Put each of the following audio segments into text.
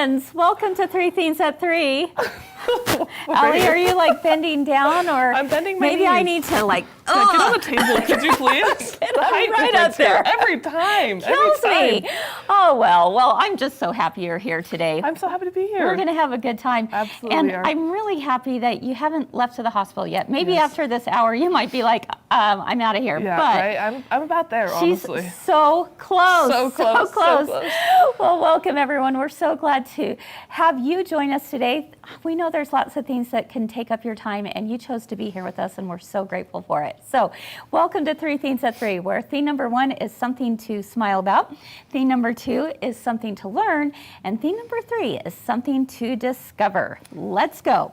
friends, welcome to Three Things at Three. Allie, are you like bending down, or I'm bending my maybe knees. I need to like Get on the table, could you please? Get The height right difference up there. here every time. kills every time. me. Oh well, I'm just so happy you're here today. I'm so happy to be here. We're going to have a good time. Absolutely And are. I'm really happy that you haven't left to the hospital yet. Maybe Yes. after this hour, you might be like, I'm out of here. Yeah, but right? I'm about there, she's honestly. so close. So close, So close. so close. Well, welcome, everyone. We're so glad to have you join us today. We know there's lots of things that can take up your time, and you chose to be here with us, and we're so grateful for it. So welcome to Three Things at Three, where theme number 1 is something to smile about. Theme number 2 is something to learn. And theme number 3 is something to discover. Let's go.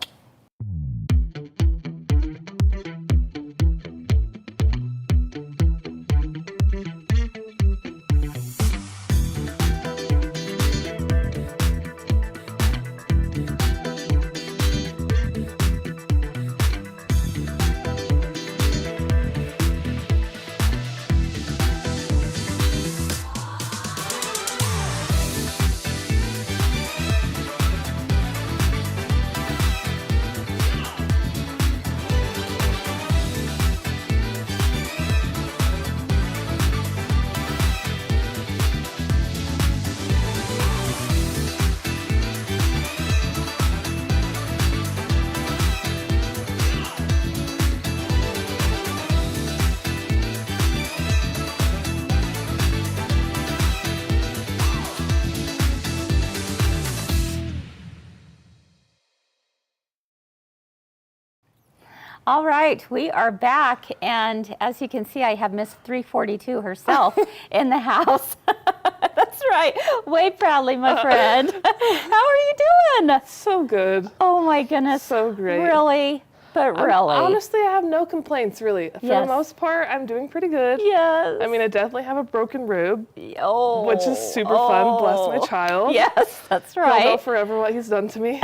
All right, we are back, and as you can see, I have Miss 342 herself in the house. That's right. Wave proudly, my friend. How are you doing? So good. Oh my goodness. So great. Really? But really. Honestly, I have no complaints, really. For Yes. the most part, I'm doing pretty good. Yes. I mean, I definitely have a broken rib, Oh. which is super fun. Bless my child. Yes, that's He'll know right. forever what he's done to me.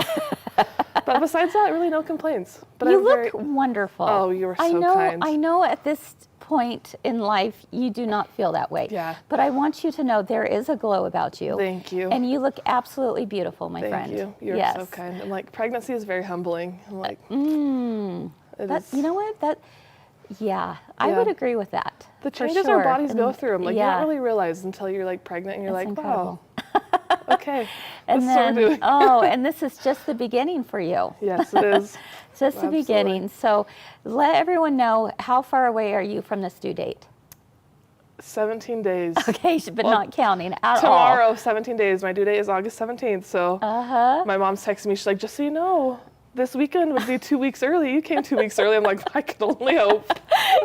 But besides that, really no complaints. But You I'm look very... wonderful. Oh, you are so I know, kind. I know at this point in life, you do not feel that way. Yeah. But I want you to know there is a glow about you. Thank you. And you look absolutely beautiful, my Thank friend. you. You're yes. so kind. I'm like, pregnancy is very humbling. I'm like, it is. You know what? I Yeah. would agree with that. The for changes sure. our bodies go And- through, I'm like, you don't really realize until you're like pregnant and you're It's like, incredible. wow, okay, And that's what we're then, doing. and this is just the beginning for you. Yes, it is. Just the Absolutely. beginning. So let everyone know, how far away are you from this due date? 17 days. Okay, but not counting at all. Tomorrow, 17 days. My due date is August 17th. So Uh-huh. my mom's texting me. She's like, just so you know, this weekend would be 2 weeks early. You came 2 weeks early. I'm like, I can only hope.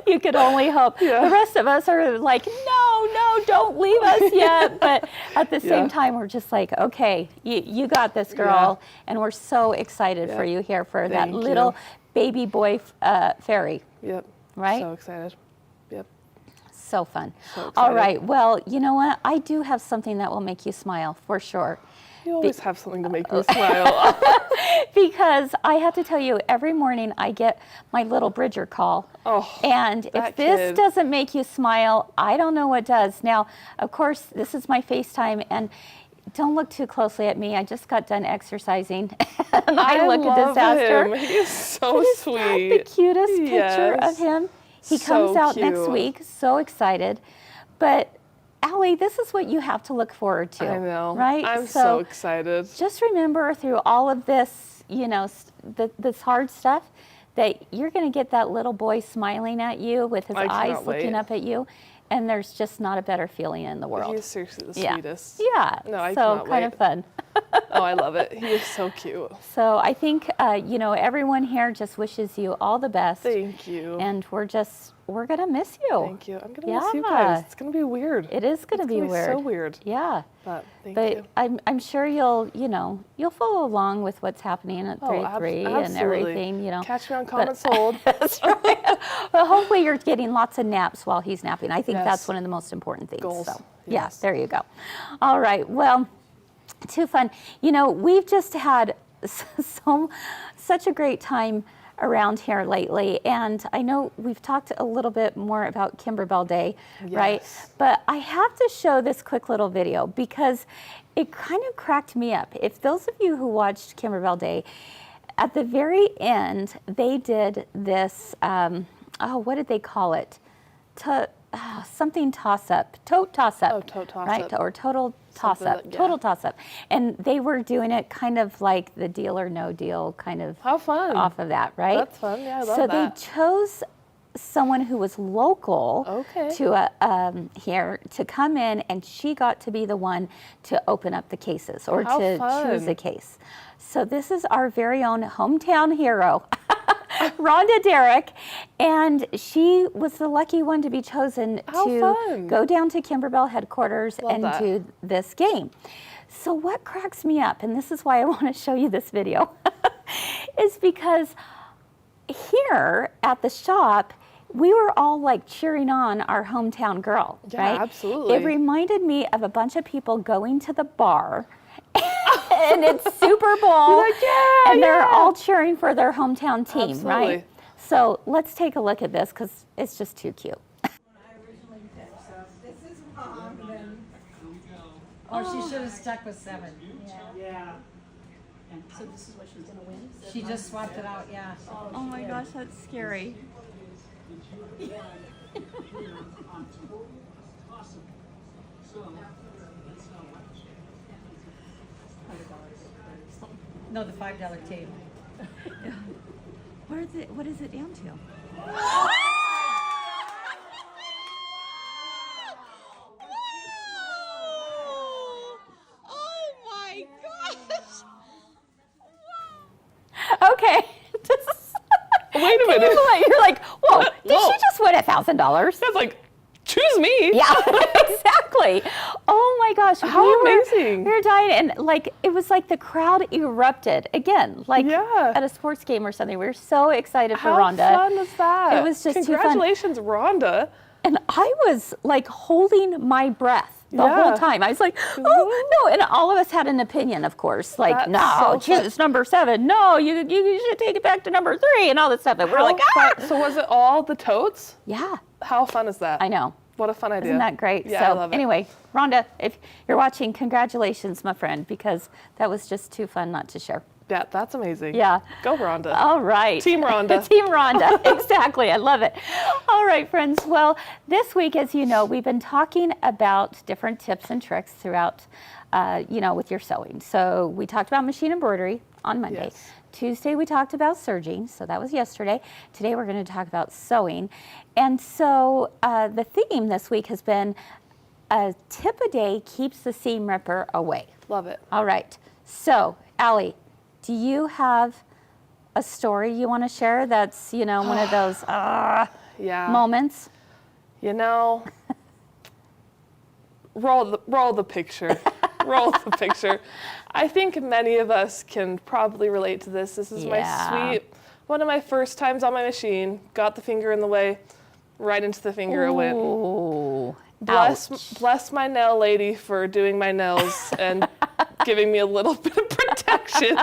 You could only hope. Yeah. The rest of us are like, no, don't leave us yet. But at the same Yeah. time, we're just like, okay, you got this, girl. Yeah. And we're so excited for you here for that Thank little you. baby boy fairy. Yep. Right? So excited. Yep. So fun. So All excited. right. Well, you know what? I do have something that will make you smile for sure. You always have something to make me smile. Because I have to tell you, every morning I get my little Bridger call. Oh, And if that this kid. doesn't make you smile, I don't know what does. Now, of course, this is my FaceTime, and don't look too closely at me. I just got done exercising, and I look a love disaster. him. He is so But is sweet. that the cutest picture of Yes. him? He So comes out next cute. week, so excited. But Allie, this is what you have to look forward to. I know. Right? I'm so excited. Just remember through all of this, this hard stuff, that you're going to get that little boy smiling at you with his I eyes cannot looking wait. up at you. And there's just not a better feeling in the world. He's seriously the yeah. sweetest. Yeah. No, I so cannot kind wait. of fun. Oh, I love it. He is so cute. So I think, everyone here just wishes you all the best. Thank you. And we're going to miss you. Thank you. I'm going to miss you Yeah. guys. It's going to be weird. It is going to be weird. So weird. Yeah. But thank But you. I'm sure you'll follow along with what's happening at 3-3 and absolutely. everything, Catch me on Comment Sold. That's right. Well, hopefully you're getting lots of naps while he's napping. I think Yes. that's one of the most important things. Goals. So, Yes. there you go. All right. Well, too fun. We've just had such a great time around here lately, and I know we've talked a little bit more about Kimberbell Day, right? Yes. But I have to show this quick little video because it kind of cracked me up. If those of you who watched Kimberbell Day, at the very end, they did this, what did they call it? Something toss-up, tote toss-up. Oh, tote toss-up. Right, or total toss-up, Something total toss-up. And they were doing it kind of like the Deal or No Deal kind of How fun. off of that, right? That's fun, yeah, I love so that. they chose someone who was local Okay. to here to come in, and she got to be the one to open up the cases or How to choose fun. a case. So this is our very own hometown hero, Rhonda Derrick, and she was the lucky one to be chosen How to fun. go down to Kimberbell headquarters Love and that. do this game. So what cracks me up, and this is why I want to show you this video, is because here at the shop, we were all like cheering on our hometown girl, Yeah, right? absolutely. It reminded me of a bunch of people going to the bar and it's Super Bowl, You're like, yeah, and they're yeah. all cheering for their hometown team, Absolutely. right? So let's take a look at this because it's just too cute. I originally picked, so this is mom, and then. Oh, she should have stuck with 7. Yeah. So this is what she's gonna win? She just swapped it out, yeah. Oh my gosh, that's scary. No, the $5 tape. What is it down to? Okay. Wait a minute. You're like, whoa, did Whoa. she just win $1,000? That's like, choose me. Yeah, exactly. Oh my gosh. How amazing. We were dying, and like, it was like the crowd erupted again, like Yeah. at a sports game or something. We were so excited for How Rhonda. fun was that? It was just too fun. Congratulations, Rhonda. And I was like holding my breath the Yeah. whole time. I was like, oh no. And all of us had an opinion, of course. Like, That's no, so choose number 7. No, you should take it back to number 3 and all this stuff. And we're How like, ah! fun. So was it all the totes? Yeah, How fun is that? I know. What a fun idea. Isn't that great? Yeah, So I love it. anyway, Rhonda, if you're watching, congratulations, my friend, because that was just too fun not to share. Yeah, that's amazing. Yeah. Go Rhonda. All right. Team Rhonda. Team Rhonda. Exactly. I love it. All right, friends. Well, this week, as you know, we've been talking about different tips and tricks throughout, with your sewing. So we talked about machine embroidery on Monday. Yes. Tuesday, we talked about serging. So that was yesterday. Today, we're going to talk about sewing. And so the theme this week has been a tip a day keeps the seam ripper away. Love it. All right. So, Allie, do you have a story you want to share that's, one of those Yeah. moments? You know, roll the picture. Roll the picture. I think many of us can probably relate to this. This is Yeah. one of my first times on my machine. Got the finger in the way, right into the finger it went. Ooh. Ouch. Bless my nail lady for doing my nails and giving me a little bit of protection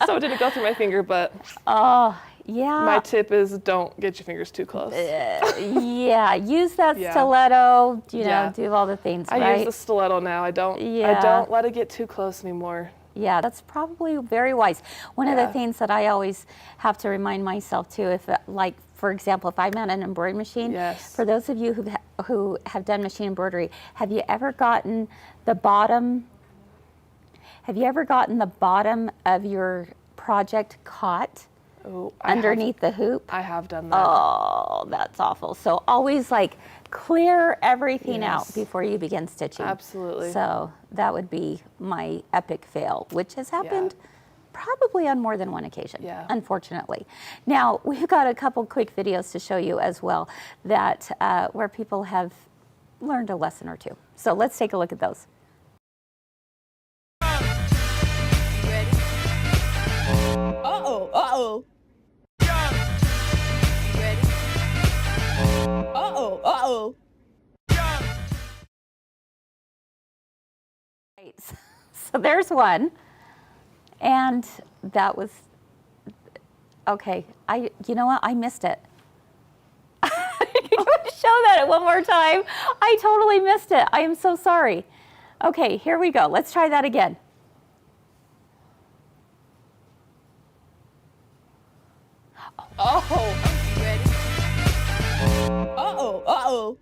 so it didn't go through my finger, but Oh, yeah. my tip is don't get your fingers too close. Yeah. Use that Yeah. stiletto, Yeah. do all the things, I right? use the stiletto now. I don't Yeah. let it get too close anymore. Yeah, that's probably very wise. One of the Yeah. things that I always have to remind myself too, for example, if I'm at an embroidery machine, Yes. for those of you who have done machine embroidery, have you ever gotten the bottom of your project caught Oh, underneath the hoop? I have done that. Oh, that's awful. So always clear everything out Yes. before you begin stitching. Absolutely. So that would be my epic fail, which has happened probably on more than one occasion, Yeah. unfortunately. Now, we've got a couple quick videos to show you as well that where people have learned a lesson or two. So let's take a look at those. Uh-oh, uh-oh. Ready? Uh-oh, uh-oh. Right. So there's one. And that was Okay, you know what? I missed it. Show that one more time. I totally missed it. I am so sorry. Okay, here we go. Let's try that again. Oh. Ready? Uh-oh, uh-oh.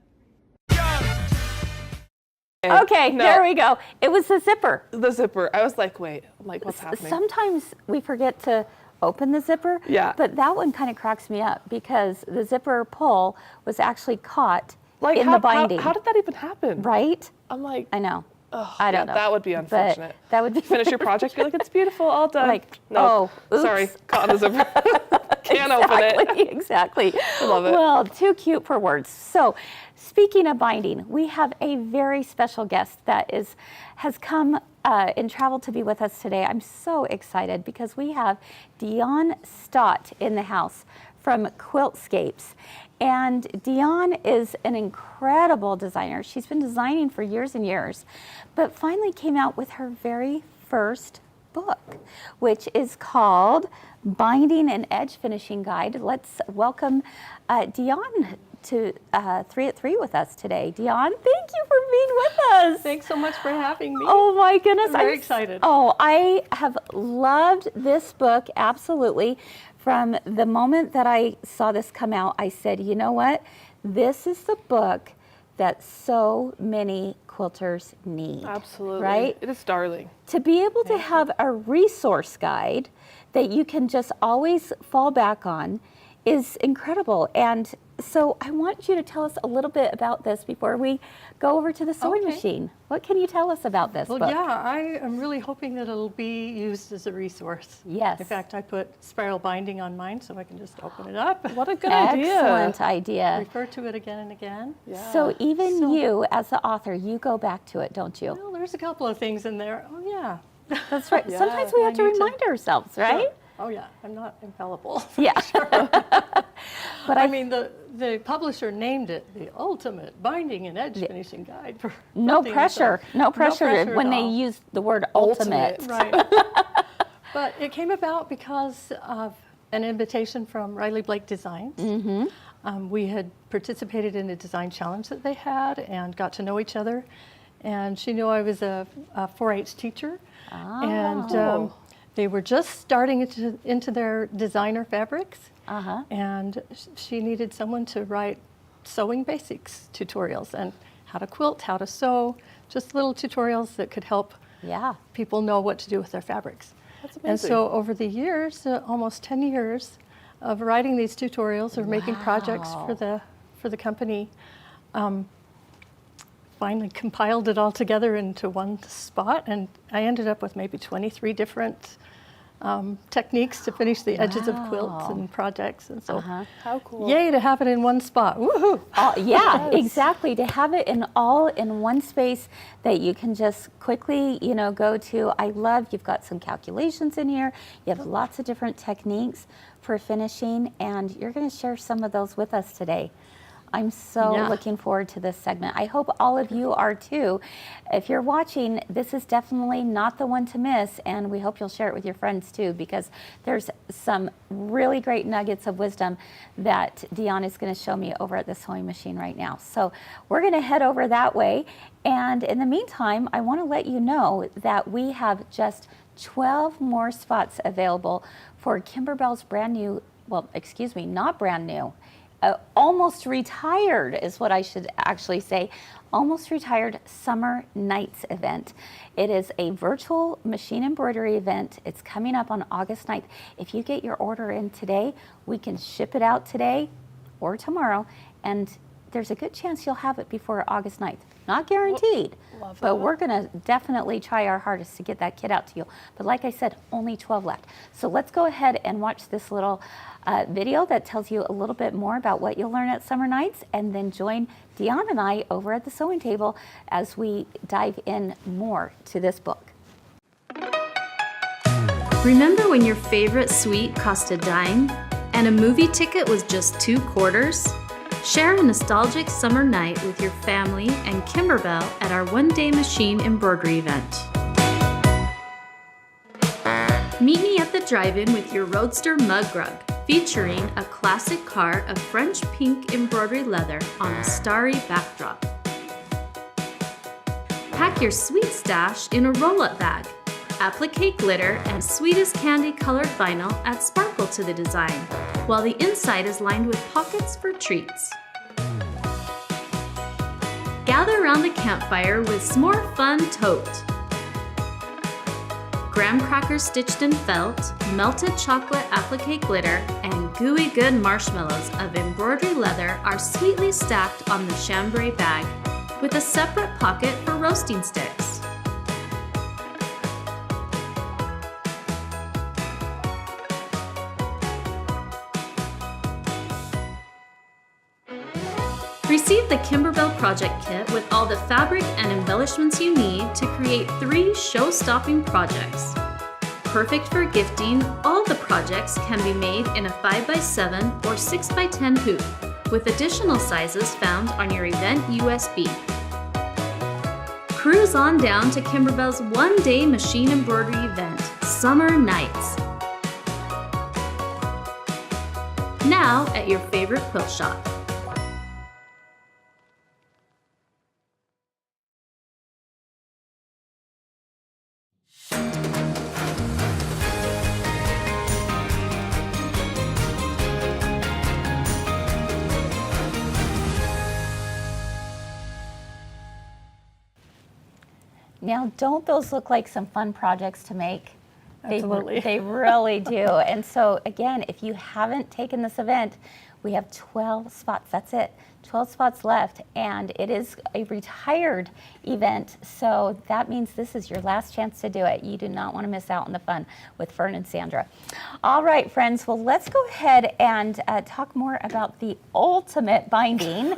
Okay, No. there we go. It was the zipper. The zipper. I was like, wait. I'm like, what's happening? Sometimes we forget to open the zipper. Yeah. But that one kind of cracks me up because the zipper pull was actually caught Like, in the binding. How did that even happen? Right? I'm like, I know. oh, I don't yeah, know. That would be But unfortunate. that would be Finish your project, you're like, it's beautiful, all done. Like, no, oh, oops. sorry, caught in the zipper. Can't open it. Exactly. I love it. Well, too cute for words. So, speaking of binding, we have a very special guest that has come and traveled to be with us today. I'm so excited because we have Deonn Stott in the house from Quiltscapes. And Deonn is an incredible designer. She's been designing for years and years, but finally came out with her very first book, which is called Binding and Finishing Guide. Let's welcome Deonn to 3 at 3 with us today. Deonn, thank you for being with us. Thanks so much for having me. Oh my goodness. I'm very excited. Oh, I have loved this book, absolutely. From the moment that I saw this come out, I said, you know what? This is the book that so many quilters need. Absolutely. Right? It is darling. To be able to have a resource guide that you can just always fall back on is incredible. And so I want you to tell us a little bit about this before we go over to the sewing Okay. machine. What can you tell us about this Well, book? yeah, I am really hoping that it'll be used as a resource. Yes. In fact, I put spiral binding on mine so I can just open it up, What a good idea. Excellent idea. refer to it again and again. Yeah. So even you, as the author, you go back to it, don't you? Well, there's a couple of things in there. Oh, yeah. That's right. Yeah, Sometimes we have to I need to- remind ourselves, right? Sure. Oh, yeah. I'm not infallible. Yeah. But I mean, the publisher named it the ultimate binding and edge finishing guide for no quilting, so pressure. No pressure at when they all. use the word ultimate. Ultimate. Right. But it came about because of an invitation from Riley Blake Designs. Mm-hmm. We had participated in a design challenge that they had and got to know each other. And she knew I was a 4-H teacher. And Oh. they were just starting into their designer fabrics. Uh-huh. And she needed someone to write sewing basics tutorials and how to quilt, how to sew, just little tutorials that could help Yeah. people know what to do with their fabrics. That's amazing. And so over the years, almost 10 years of writing these tutorials or making projects for the company, finally compiled it all together into one spot, and I ended up with maybe 23 different techniques to finish the edges of quilts and projects, and so How cool. yay to have it in one spot. Woohoo! Yeah, exactly. To have it all in one space that you can just quickly, go to. I love you've got some calculations in here. You have lots of different techniques for finishing, and you're going to share some of those with us today. I'm so Yeah. looking forward to this segment. I hope all of you are too. If you're watching, this is definitely not the one to miss, and we hope you'll share it with your friends too, because there's some really great nuggets of wisdom that Deonn is going to show me over at the sewing machine right now. So we're going to head over that way, and in the meantime, I want to let you know that we have just 12 more spots available for Kimberbell's brand new, well, excuse me, not brand new, almost retired is what I should actually say, almost retired Summer Nights event. It is a virtual machine embroidery event. It's coming up on August 9th. If you get your order in today, we can ship it out today or tomorrow, and there's a good chance you'll have it before August 9th. Not guaranteed, but we're going to definitely try our hardest to get that kit out to you. But like I said, only 12 left. So let's go ahead and watch this little video that tells you a little bit more about what you'll learn at Summer Nights, and then join Deonn and I over at the sewing table as we dive in more to this book. Remember when your favorite sweet cost a dime and a movie ticket was just 2 quarters? Share a nostalgic summer night with your family and Kimberbell at our one-day machine embroidery event. Meet me at the drive-in with your Roadster mug rug, featuring a classic car of French pink embroidery leather on a starry backdrop. Pack your sweet stash in a roll-up bag. Applique glitter and sweetest candy colored vinyl add sparkle to the design, while the inside is lined with pockets for treats. Gather around the campfire with s'more fun tote. Graham crackers stitched in felt, melted chocolate applique glitter, and gooey good marshmallows of embroidery leather are sweetly stacked on the chambray bag, with a separate pocket for roasting sticks. Receive the Kimberbell Project Kit with all the fabric and embellishments you need to create 3 show-stopping projects. Perfect for gifting, all the projects can be made in a 5x7 or 6x10 hoop, with additional sizes found on your event USB. Cruise on down to Kimberbell's one-day machine embroidery event, Summer Nights. Now at your favorite quilt shop. Now, don't those look like some fun projects to make? Absolutely. They really do. And so, again, if you haven't taken this event, we have 12 spots. That's it. 12 spots left, and it is a retired event, so that means this is your last chance to do it. You do not want to miss out on the fun with Fern and Sandra. All right, friends, well, let's go ahead and talk more about the ultimate binding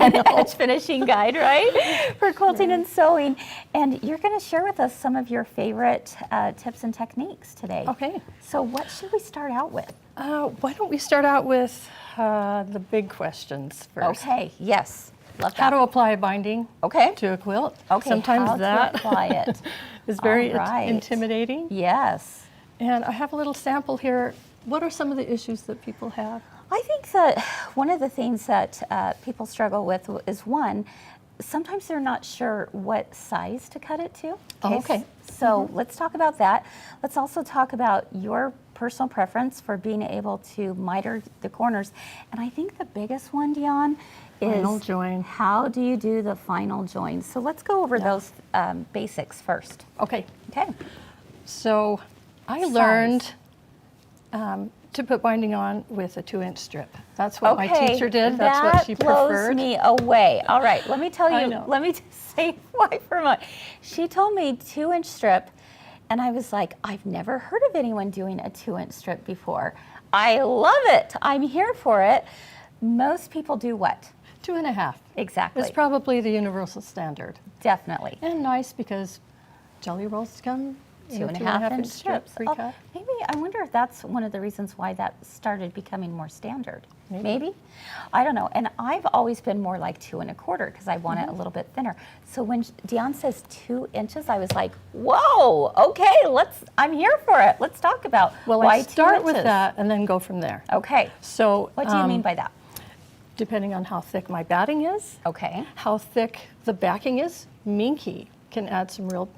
and edge finishing guide, right, for quilting and sewing. And you're going to share with us some of your favorite tips and techniques today. Okay. So what should we start out with? Why don't we start out with the big questions first? Okay, yes. Love that. How to apply binding Okay. to a quilt. Okay, Sometimes how to that apply it. is very All right. intimidating. Yes. And I have a little sample here. What are some of the issues that people have? I think that one of the things that people struggle with is one, sometimes they're not sure what size to cut it to. Oh, okay. So let's talk about that. Let's also talk about your personal preference for being able to miter the corners. And I think the biggest one, Deonn, is Final join. how do you do the final join? So let's go over those basics first. Okay. Okay. So I learned to put binding on with a 2-inch strip. That's what my teacher did. That's what she preferred. That blows me away. All right, let me tell I you, know. let me just say why for a moment. She told me 2-inch strip, and I was like, I've never heard of anyone doing a 2-inch strip before. I love it. I'm here for it. Most people do what? 2.5. Exactly. It's probably the universal standard. Definitely. And nice because jelly rolls come in a 2.5 inch strip strips. pre-cut. Maybe, I wonder if that's one of the reasons why that started becoming more standard. Maybe? I don't know. And I've always been more like 2 1/4 because I want it a little bit thinner. So when Deonn says 2 inches, I was like, whoa, okay, I'm here for it. Let's talk about Well, why I start 2 with inches. that and then go from there. Okay. So What do you mean by that? depending on how thick my batting is, Okay. how thick the backing is, minky can add some real,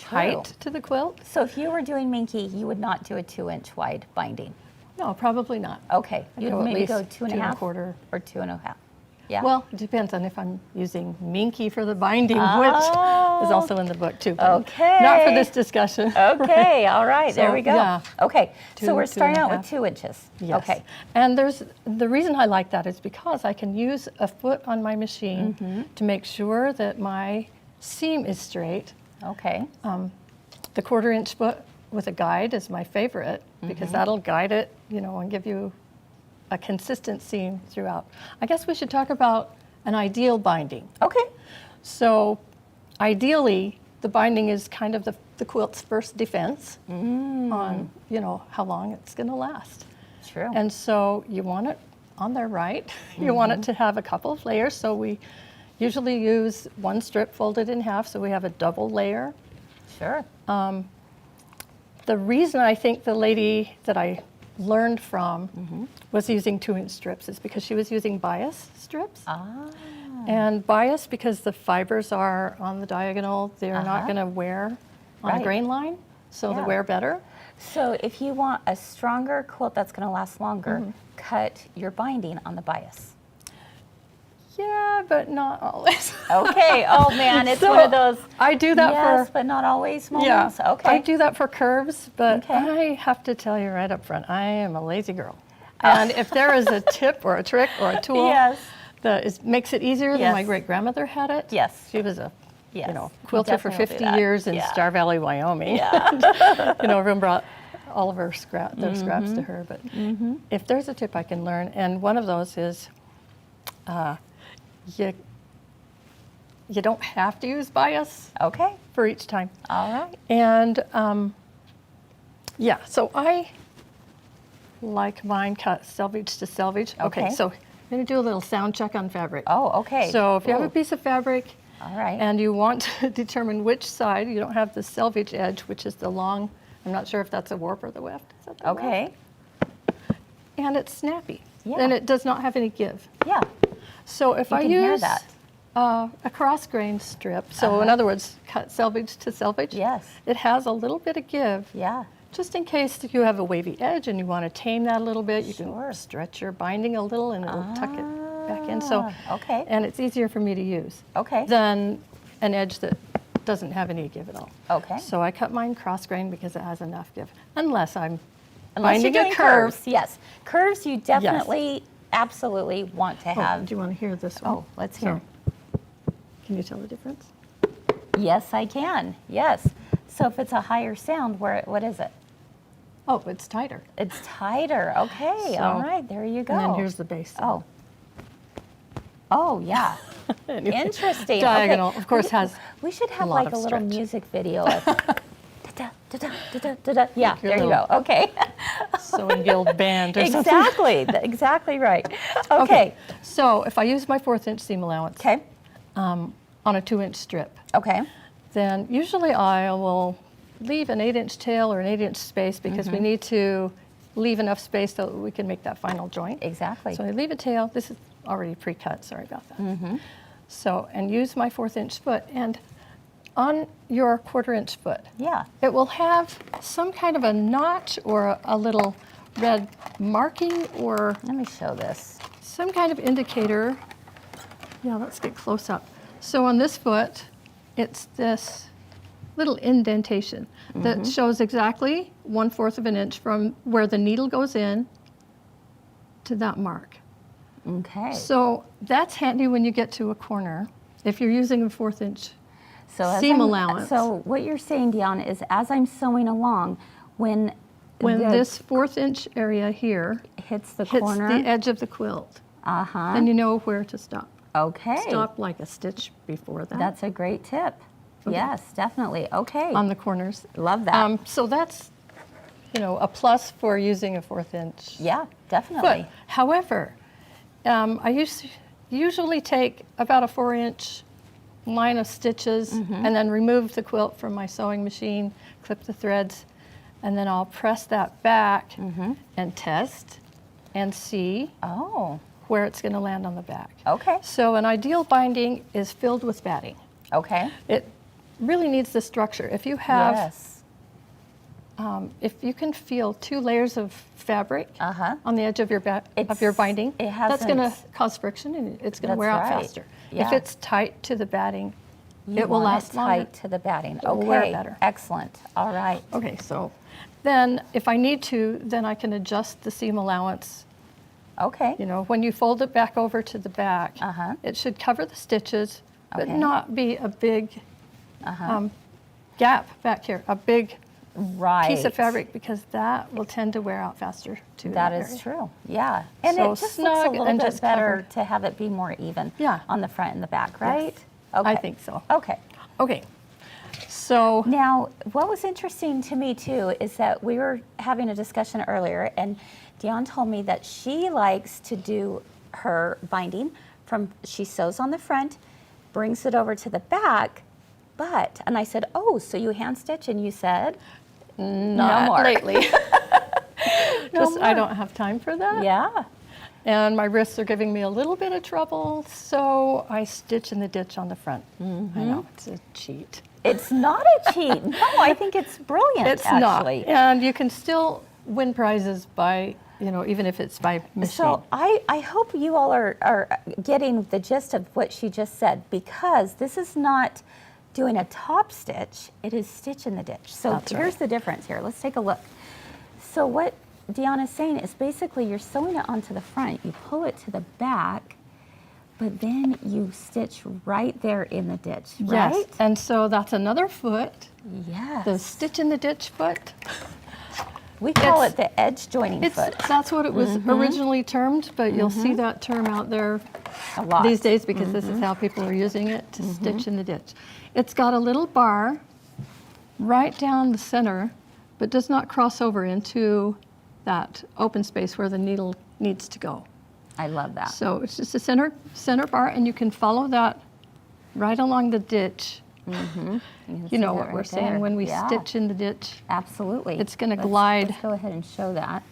height to the quilt. So if you were doing minky, you would not do a 2-inch wide binding. No, probably not. Okay. I'd You'd go at maybe least go 2 1/2 2.25. or 2 1/2. Yeah. Well, it depends on if I'm using minky for the binding, which is also in the book too. but Okay. Not for this discussion. Okay, all right, there So, we go. yeah. Okay, so 2, we're starting out with 2.5. 2 inches. Yes. Okay, And the reason I like that is because I can use a foot on my machine to make sure that my seam is straight. okay, The 1/4 inch foot with a guide is my favorite because that'll guide it, and give you a consistent seam throughout. I guess we should talk about an ideal binding. okay, So ideally, the binding is kind of the quilt's first defense on, how long it's going to last. true. And so you want it on there right. You want it to have a couple of layers. So we usually use one strip folded in half, so we have a double layer. Sure. The reason I think the lady that I learned from was using 2-inch strips. It's because she was using bias strips. And bias, because the fibers are on the diagonal, they're not going to wear on Right. a grain line, so they Yeah. wear better. So if you want a stronger quilt that's going to last longer, cut your binding on the bias. Yeah, but not always. Okay. Oh man, it's So, one of those. I do that yes, for but not always yeah. moments. Okay. I do that for curves, but Okay. I have to tell you right up front, I am a lazy girl. And if there is a tip or a trick or a tool Yes. that makes it easier than Yes. my great grandmother had it, Yes. she was a Yes. quilter for Definitely will do 50 that. years in Yeah. Star Valley, Wyoming. Yeah. Everyone brought all of her their scraps to her. But if there's a tip I can learn, and one of those is you don't have to use bias Okay. for each time. All right. And so I like mine cut selvage to selvage. Okay. So I'm going to do a little sound check on fabric. Oh, okay. So if you have a Ooh. piece of fabric All right. and you want to determine which side, you don't have the selvage edge, which is the long, I'm not sure if that's a warp or the weft. Is that the weft? Okay. And it's snappy. Yeah. And it does not have any give. Yeah. So if You I can hear use that. a cross grain strip, so in other words, cut selvage to selvage, Yes. it has a little bit of give. Yeah. Just in case you have a wavy edge and you want to tame that a little bit, you Sure. can stretch your binding a little and it'll tuck it back in. So, okay. and it's easier for me to use Okay. than an edge that doesn't have any give at all. Okay. So I cut mine cross grain because it has enough give, unless I'm Unless you're binding doing a curve. curves. Yes. Curves you definitely, absolutely want to Oh, have. do you want to hear this one? Oh, let's hear. Can you tell the difference? Yes, I can. Yes. So if it's a higher sound, what is it? Oh, it's tighter. It's tighter. Okay. So- All right. There you go. And then here's the base. Oh. Oh, yeah. Anyway, Interesting. Diagonal, Okay. of course, has We should have lot like of a little stretch. music video of da-da, da-da, da-da, da-da. Yeah, Your there you go. little- Okay. sewing guild band or something. Exactly. Exactly right. Okay. So if I use my 1/4-inch seam allowance Okay. on a 2-inch strip, Okay. then usually I will leave an 8-inch tail or an 8-inch space because we need to leave enough space so that we can make that final joint. Exactly. So I leave a tail. This is already pre-cut. Sorry about that. So, and use my 1/4-inch foot. And on your 1/4-inch foot, Yeah. it will have some kind of a notch or a little red marking or Let me show this. some kind of indicator. Yeah, let's get close up. So on this foot, it's this little indentation that shows exactly 1/4 of an inch from where the needle goes in to that mark. Okay. So that's handy when you get to a corner if you're using a 1/4-inch. So as seam I'm- allowance. So what you're saying, Deonn, is as I'm sewing along, when When the this 1/4-inch area here hits the hits corner, the edge of the quilt, uh-huh. then you know where to stop. Okay. Stop like a stitch before that That's a great tip. Yes, definitely. Okay. on the corners. Love that. So that's, a plus for using a 1/4-inch Yeah, foot. definitely. However, I usually take about a 4-inch line of stitches and then remove the quilt from my sewing machine, clip the threads, and then I'll press that back and test and see Oh, where it's going to land on the back. okay. So an ideal binding is filled with batting. Okay. It really needs the structure. If you have, Yes. if you can feel 2 layers of fabric Uh-huh. on the edge of your It's- binding, it that's going to hasn't- cause friction and it's going to That's wear out right. faster. Yeah. If it's tight to the batting, You it will want last it longer. tight to the batting. will Okay. wear better. Excellent. All right. Okay, so then if I need to, then I can adjust the seam allowance. Okay. When you fold it back over to the back, Uh-huh. it should cover the stitches, but Okay. not be a big gap back here, a big Right. piece of fabric, because that will tend to wear out faster too. in That that is area. true. Yeah. And So it just looks a snug little and bit just better covered. to have it be more even Yeah. on the front and the back, right? I think so. Okay. Okay, so Now, what was interesting to me too is that we were having a discussion earlier, and Deonn told me that she likes to do her binding she sews on the front, brings it over to the back, and I said, oh, so you hand stitch? And you said, not more. lately. Just I don't have time for that. Yeah. And my wrists are giving me a little bit of trouble, so I stitch in the ditch on the front. I know, it's a cheat. It's not a cheat. No, I think it's brilliant, It's actually. not. And you can still win prizes by, even if it's by machine. So I hope you all are getting the gist of what she just said, because this is not doing a top stitch, it is stitch in the ditch. So That's here's right. the difference here. Let's take a look. So what Deonn is saying is basically you're sewing it onto the front, you pull it to the back, but then you stitch right there in the ditch, right? Yes, and so that's another foot, Yes. the stitch in the ditch foot. We call it's- it the edge joining foot. That's what it was originally termed, but you'll see that term out there A lot. these days because this is how people are using it, to stitch in the ditch. It's got a little bar right down the center, but does not cross over into that open space where the needle needs to go. I love that. So it's just a center bar, and you can follow that right along the ditch. You know what we're saying when we stitch in the ditch. Absolutely. It's gonna Let's- glide. Let's go ahead and show that.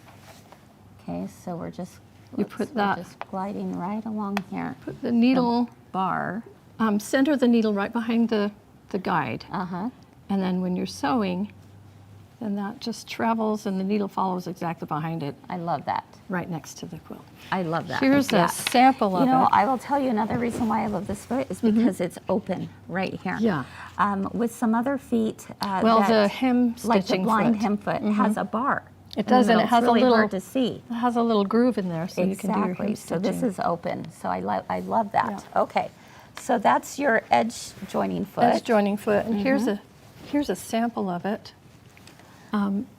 Okay, so we're just You let's- put we're that- just gliding right along here. Put the needle bar, center the needle right behind the guide. Uh-huh. And then when you're sewing, then that just travels and the needle follows exactly behind it, I love that. right next to the quilt. I love that. Here's Yeah. a sample of You know, it. I will tell you another reason why I love this foot is because it's open right here. Yeah. With some other feet, Well, that, the hem like the stitching blind foot. hem foot, has a bar. It in the does, and middle. it It's has a really little- hard to see. It has a little groove in there, so you can do your hem Exactly. So this stitching. is open. So I love that. Okay. So that's your edge joining foot. Edge joining foot, and here's a sample of it.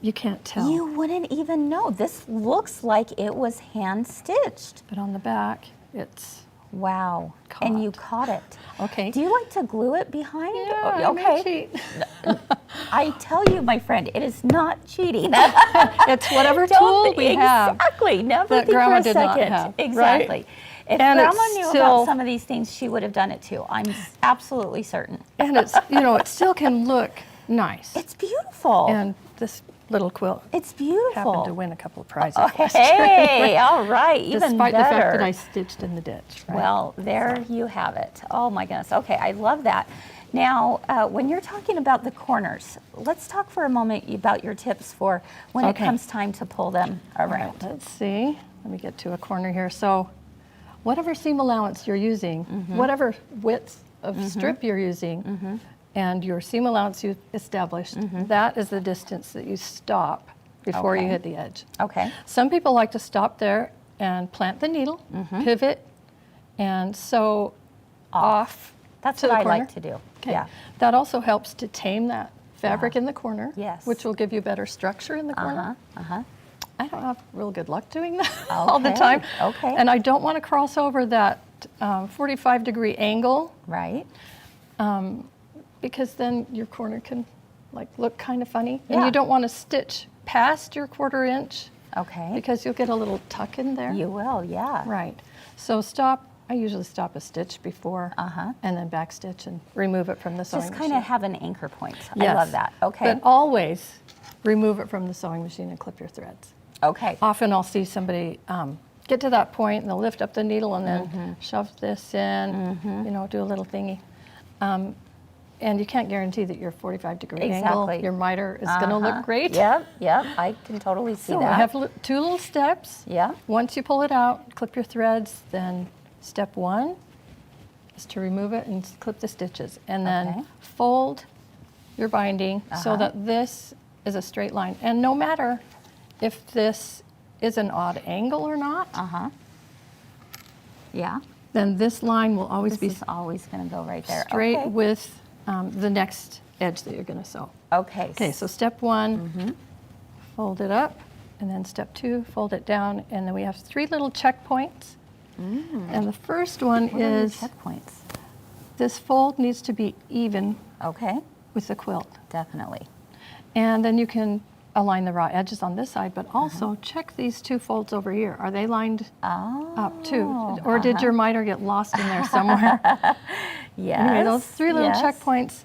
You can't tell, You wouldn't even know. This looks like it was hand stitched. but on the back, it's Wow. And you caught it. okay. Do you like to glue it behind? Yeah, Oh, I may okay. cheat. I tell you, my friend, it is not cheating. It's whatever tool we have. Exactly. Never that think Grandma for a did not second. have, right? Exactly. If And Grandma it's knew still- about some of these things, she would have done it too. I'm absolutely certain. And it's, it still can look nice. It's beautiful. And this little quilt It's beautiful. happened to win a couple of prizes last Hey, year. all right, even Despite better. the fact that I stitched in the ditch. Right? Well, there you have it. Oh my goodness. Okay, I love that. Now, when you're talking about the corners, let's talk for a moment about your tips for when it Okay. comes time to pull them All around. right, let's see. Let me get to a corner here. So whatever seam allowance you're using, whatever width of strip you're using, and your seam allowance you've established, that is the distance that you stop before you Okay. hit the edge. Okay. Some people like to stop there and plant the needle, pivot, and sew off That's to what the I corner. like to do. Okay. Yeah. That also helps to tame that fabric in the corner, Yes. which will give you better structure in the corner. Uh-huh. I don't have real good luck doing that all the Okay, time. okay. And I don't want to cross over that 45-degree angle Right. because then your corner can look kind of funny. And Yeah. you don't want to stitch past your 1/4 inch Okay. because you'll get a little tuck in there. You will, yeah. Right. So stop. I usually stop a stitch before and then back stitch and remove it from the sewing Just machine. kind of have an anchor point. I Yes. love that. Okay. But always remove it from the sewing machine and clip your threads. Okay. Often I'll see somebody get to that point and they'll lift up the needle and then shove this in, do a little thingy. And you can't guarantee that your 45-degree angle, Exactly. your miter is going to look great. Yep. I can totally see So that. I have 2 little steps. Yeah. Once you pull it out, clip your threads, then step 1 is to remove it and clip the stitches. And then Okay. fold your binding so that this is a straight line. And no matter if this is an odd angle or not, Yeah. then this line will always This be is always going to go right there. straight Okay. with the next edge that you're going to sew. Okay. Okay, so step 1, fold it up, and then step 2, fold it down, and then we have 3 little checkpoints. And the first one What are your is checkpoints? this fold needs to be even Okay. with the quilt. Definitely. And then you can align the raw edges on this side, but also check these 2 folds over here. Are they lined up too? Or did your miter get lost in there somewhere? Yes. Anyway, those 3 little yes. checkpoints.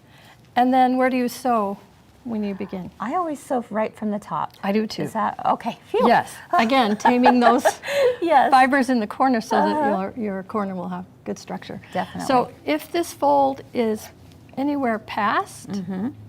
And then where do you sew when you begin? I always sew right from the top. I do too. Is that okay? Phew. Yes. Again, taming those Yes. fibers in the corner so that your corner will have good structure. Definitely. So if this fold is anywhere past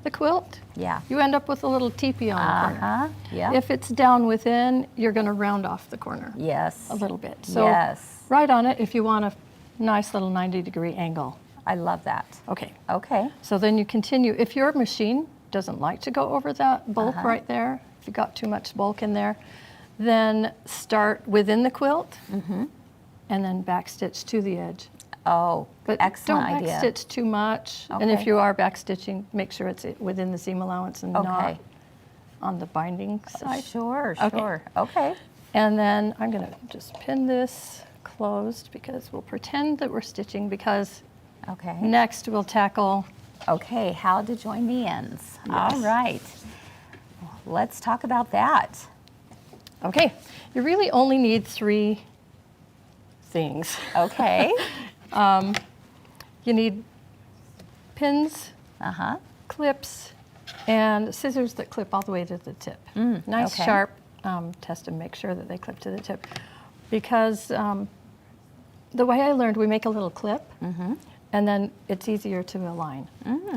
the quilt, Yeah. you end up with a little teepee on the corner. Yeah. If it's down within, you're going to round off the corner Yes. a little bit. So Yes. right on it if you want a nice little 90-degree angle. I love that. Okay. Okay. So then you continue. If your machine doesn't like to go over that bulk right there, if you got too much bulk in there, then start within the quilt and then backstitch to the edge. Oh, But excellent don't idea. backstitch too much. And if Okay. you are backstitching, make sure it's within the seam allowance and not Okay. on the binding side. Sure, Okay. sure. Okay. And then I'm going to just pin this closed because we'll pretend that we're stitching because Okay. next we'll tackle. Okay, how to join the ends. All Yes. right. Let's talk about that. Okay, you really only need 3 things. Okay. You need pins, Uh-huh. clips, and scissors that clip all the way to the tip. Nice, okay. sharp, test and make sure that they clip to the tip. Because the way I learned, we make a little clip, and then it's easier to align.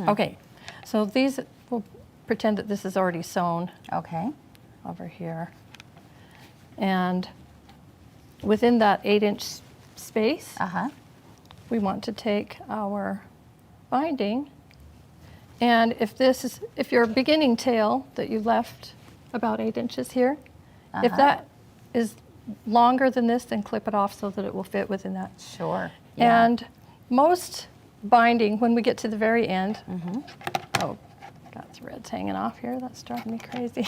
Okay, so these, we'll pretend that this is already sewn Okay. over here. And within that 8-inch space, Uh-huh. we want to take our binding, and if your beginning tail that you left about 8 inches here, if that is longer than this, then clip it off so that it will fit within that. Sure. Yeah. And most binding, when we get to the very end, oh, got threads hanging off here. That's driving me crazy.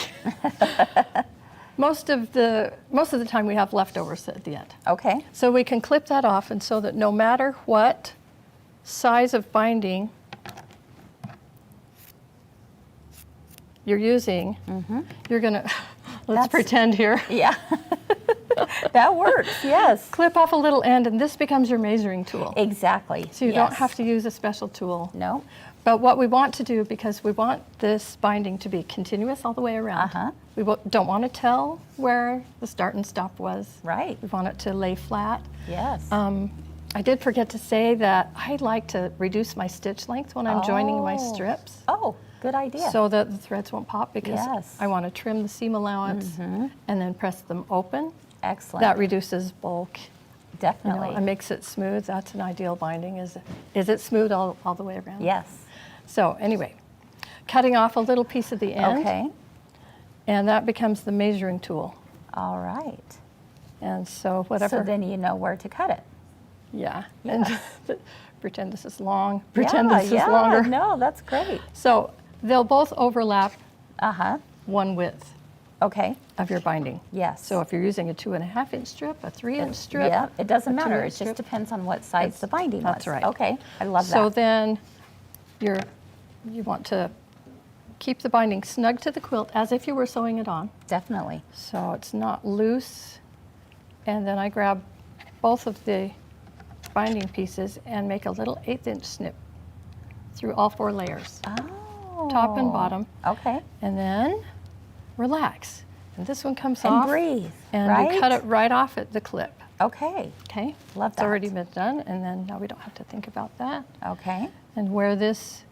Most of the time we have leftovers at the end. Okay. So we can clip that off, and so that no matter what size of binding you're using, you're gonna, let's pretend here, Yeah. That works, yes. clip off a little end, and this becomes your measuring tool. Exactly. So you don't have to use a special tool. No. But what we want to do, because we want this binding to be continuous all the way around, we don't want to tell where the start and stop was. Right. We want it to lay flat. Yes. I did forget to say that I like to reduce my stitch length when I'm joining my Oh. strips Oh, good idea. so that the threads won't pop, because Yes. I want to trim the seam allowance and then press them open. Excellent. That reduces bulk. You know, Definitely. and makes it smooth. That's an ideal binding. Is it smooth all the way around? Yes. So anyway, cutting off a little piece of the end, Okay. and that becomes the measuring tool. All right. And so whatever. So then you know where to cut it. Yeah. Yes. And pretend this is long. Pretend this is yeah. longer. No, that's great. So they'll both overlap Uh-huh. one width Okay. of your binding. Yes. So if you're using a 2.5-inch strip, a 3-inch strip. Yeah, it doesn't a matter. 2-inch It just strip. depends on what size the binding That's was. right. Okay. I love that. So then you want to keep the binding snug to the quilt as if you were sewing it on. Definitely. So it's not loose. And then I grab both of the binding pieces and make a little 1/8-inch snip through all 4 layers, Oh. top and bottom. Okay. And then relax. And this one comes And off. breathe, And right? we cut it right off at the clip. Okay. Okay? Love It's already that. been done, and then now we don't have to think about that. Okay. And where this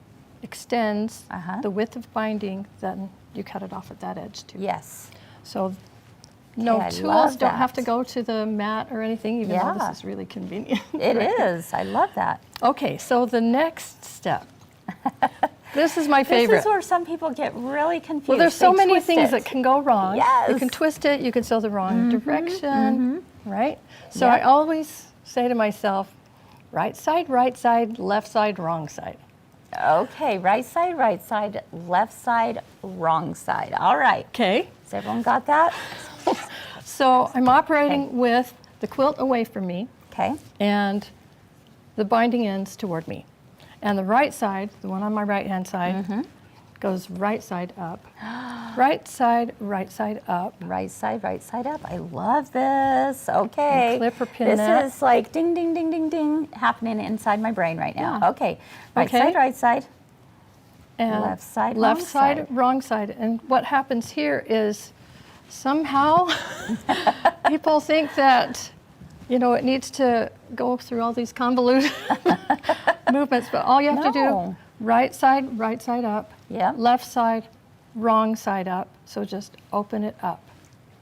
extends Uh-huh. the width of binding, then you cut it off at that edge too. Yes. So no I tools, love don't have that. to go to the mat or anything, even though Yeah. this is really convenient. It is. I love that. Okay, so the next step. This is my favorite. This is where some people get really confused. Well, there's so They many twist things it. that can go wrong. You Yes. Mm-hmm, can twist it, you can sew the wrong direction, right? So Yep. I always say to myself, right side, left side, wrong side. Okay, right side, left side, wrong side. All right. Okay? Has everyone got that? So I'm operating with the quilt away from me Okay. and the binding ends toward me. And the right side, the one on my right-hand side, goes right side up. Right side up. Right side up. I love this. Okay. And clip or pin this that. is like ding, ding, ding, ding, ding happening inside my brain right now. Yeah. Okay. Right Okay. side. And Left side, left wrong side, side. wrong side. And what happens here is somehow people think that, you know, it needs to go through all these convoluted movements, but all you have to do, No. right side up, Yep. left side, wrong side up. So just open it up.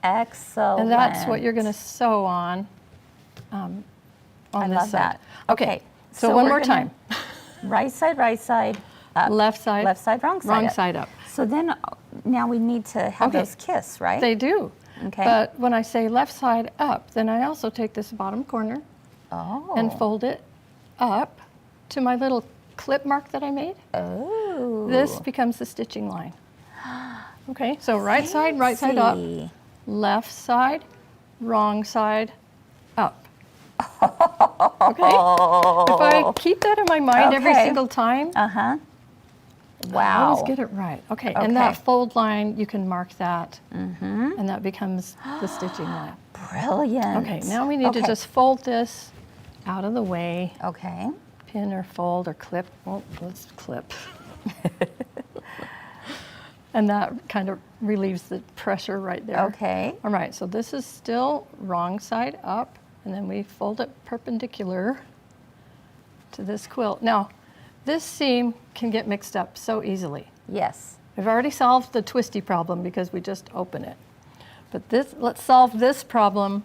Excellent. And that's what you're going to sew on I this love side. that. Okay, so one we're more gonna- time. Right side, up. Left side, wrong side. wrong up. side up. So then now we need to have Okay. those kiss, right? They do. Okay. But when I say left side up, then I also take this bottom corner Oh. and fold it up to my little clip mark that I made. Oh. This becomes the stitching line. Okay, so right side up, Fancy. left side, wrong side, up. Okay? If I keep that in my mind every Okay. single time, Uh-huh. I Wow. always get it right. Okay, and that Okay. fold line, you can mark that, and that becomes the stitching line. Brilliant. Okay, now we need to Okay. just fold this out of the way. Okay. Pin or fold or clip. Oh, let's clip. And that kind of relieves the pressure right there. Okay. All right, so this is still wrong side up, and then we fold it perpendicular to this quilt. Now, this seam can get mixed up so easily. Yes. We've already solved the twisty problem because we just open it. But this, let's solve this problem.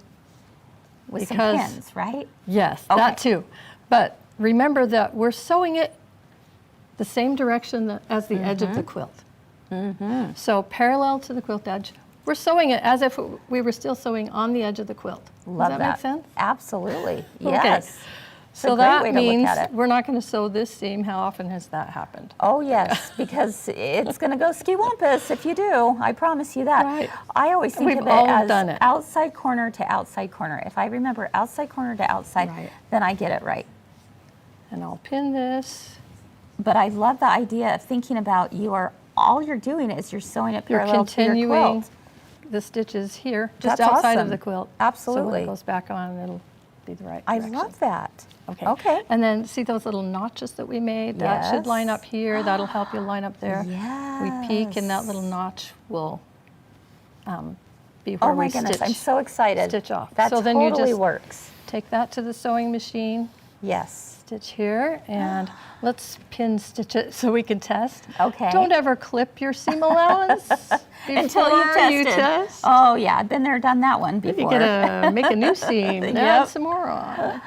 With some Because- pins, right? Yes, Okay. that too. But remember that we're sewing it the same direction as the edge of the quilt. So parallel to the quilt edge, we're sewing it as if we were still sewing on the edge of the quilt. Love Does that make sense? Absolutely. Okay. Yes. So a great that way to look means at it. we're not going to sew this seam. How often has that happened? Oh, yes, because it's going to go ski-wampus if you do. I promise you that. Right. I always think We've of it all as done it. outside corner to outside corner. If I remember outside corner to outside, Right. then I get it right. And I'll pin this. But I love the idea of thinking about all you're doing is you're sewing it You're parallel to your continuing quilt. the stitches here, just That's outside awesome. of the quilt. So when Absolutely. it goes back on, it'll be the right I direction. love that. Okay. Okay. And then see those little notches that we made? That should line Yes. up here. That'll help you line up there. We peek and that little Yes. notch will be where Oh my we goodness, stitch. I'm so excited. stitch off. That So then you totally just- works. Take that to the sewing machine, Yes. stitch here, and let's pin stitch it so we can test. Okay. Don't ever clip your seam allowance Until before you tested. test. Oh yeah, I've been there, done that one You before. gotta make a new seam, Yep. add some more on.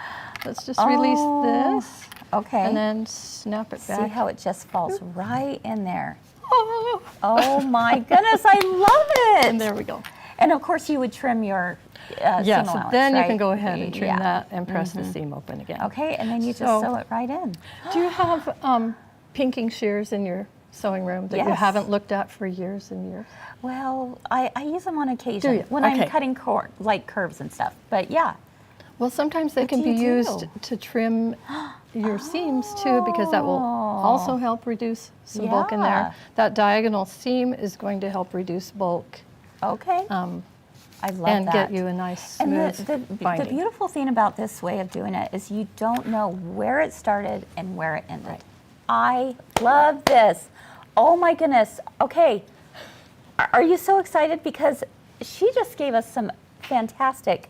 Let's just release this, Okay. and then snap it See back. how it just falls right in there. Oh, Oh my goodness, I love it. and there we go. And of course you would trim your Yeah, seam so allowance, then you right? can go ahead and trim Yeah. that and press the seam open again. Okay, and then you just So- sew it right in. Do you have pinking shears in your sewing room that you Yes. haven't looked at for years and years? Well, I use them on occasion you? when I'm Okay. cutting light curves and stuff. But yeah, Well, sometimes they What can do be you used do? to trim your seams too, because that will also help reduce some bulk in Yeah. there. That diagonal seam is going to help reduce bulk okay. I love and that. get you a nice And smooth the binding. beautiful thing about this way of doing it is you don't know where it started and where it ended. I love this. Oh my goodness. Okay. Are you so excited? Because she just gave us some fantastic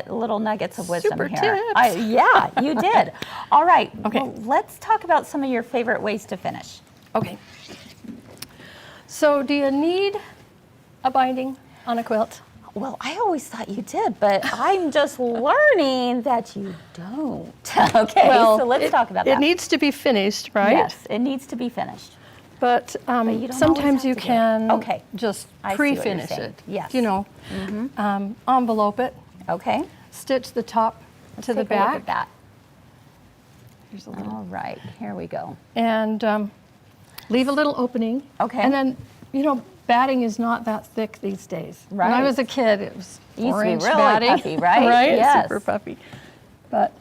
little nuggets of wisdom Super here. tips. Yeah, you did. All right. Okay. Well, let's talk about some of your favorite ways to finish. Okay. So do you need a binding on a quilt? Well, I always thought you did, but I'm just learning that you don't. Okay, so let's talk about that. It needs to be finished, right? Yes, it needs to be finished. But you don't always sometimes have you to do it. can Okay. just I see what you're pre-finish saying. it. Yes. You know, envelope it, Okay. stitch the top to the Take a look back. at that. Here's a little. All right, here we go. And leave a little opening. Okay. And then, you know, batting is not that thick these days. When I Right. was a kid, it was Used to be 4-inch really batting. puffy, right? Right? Yes. Super puffy. But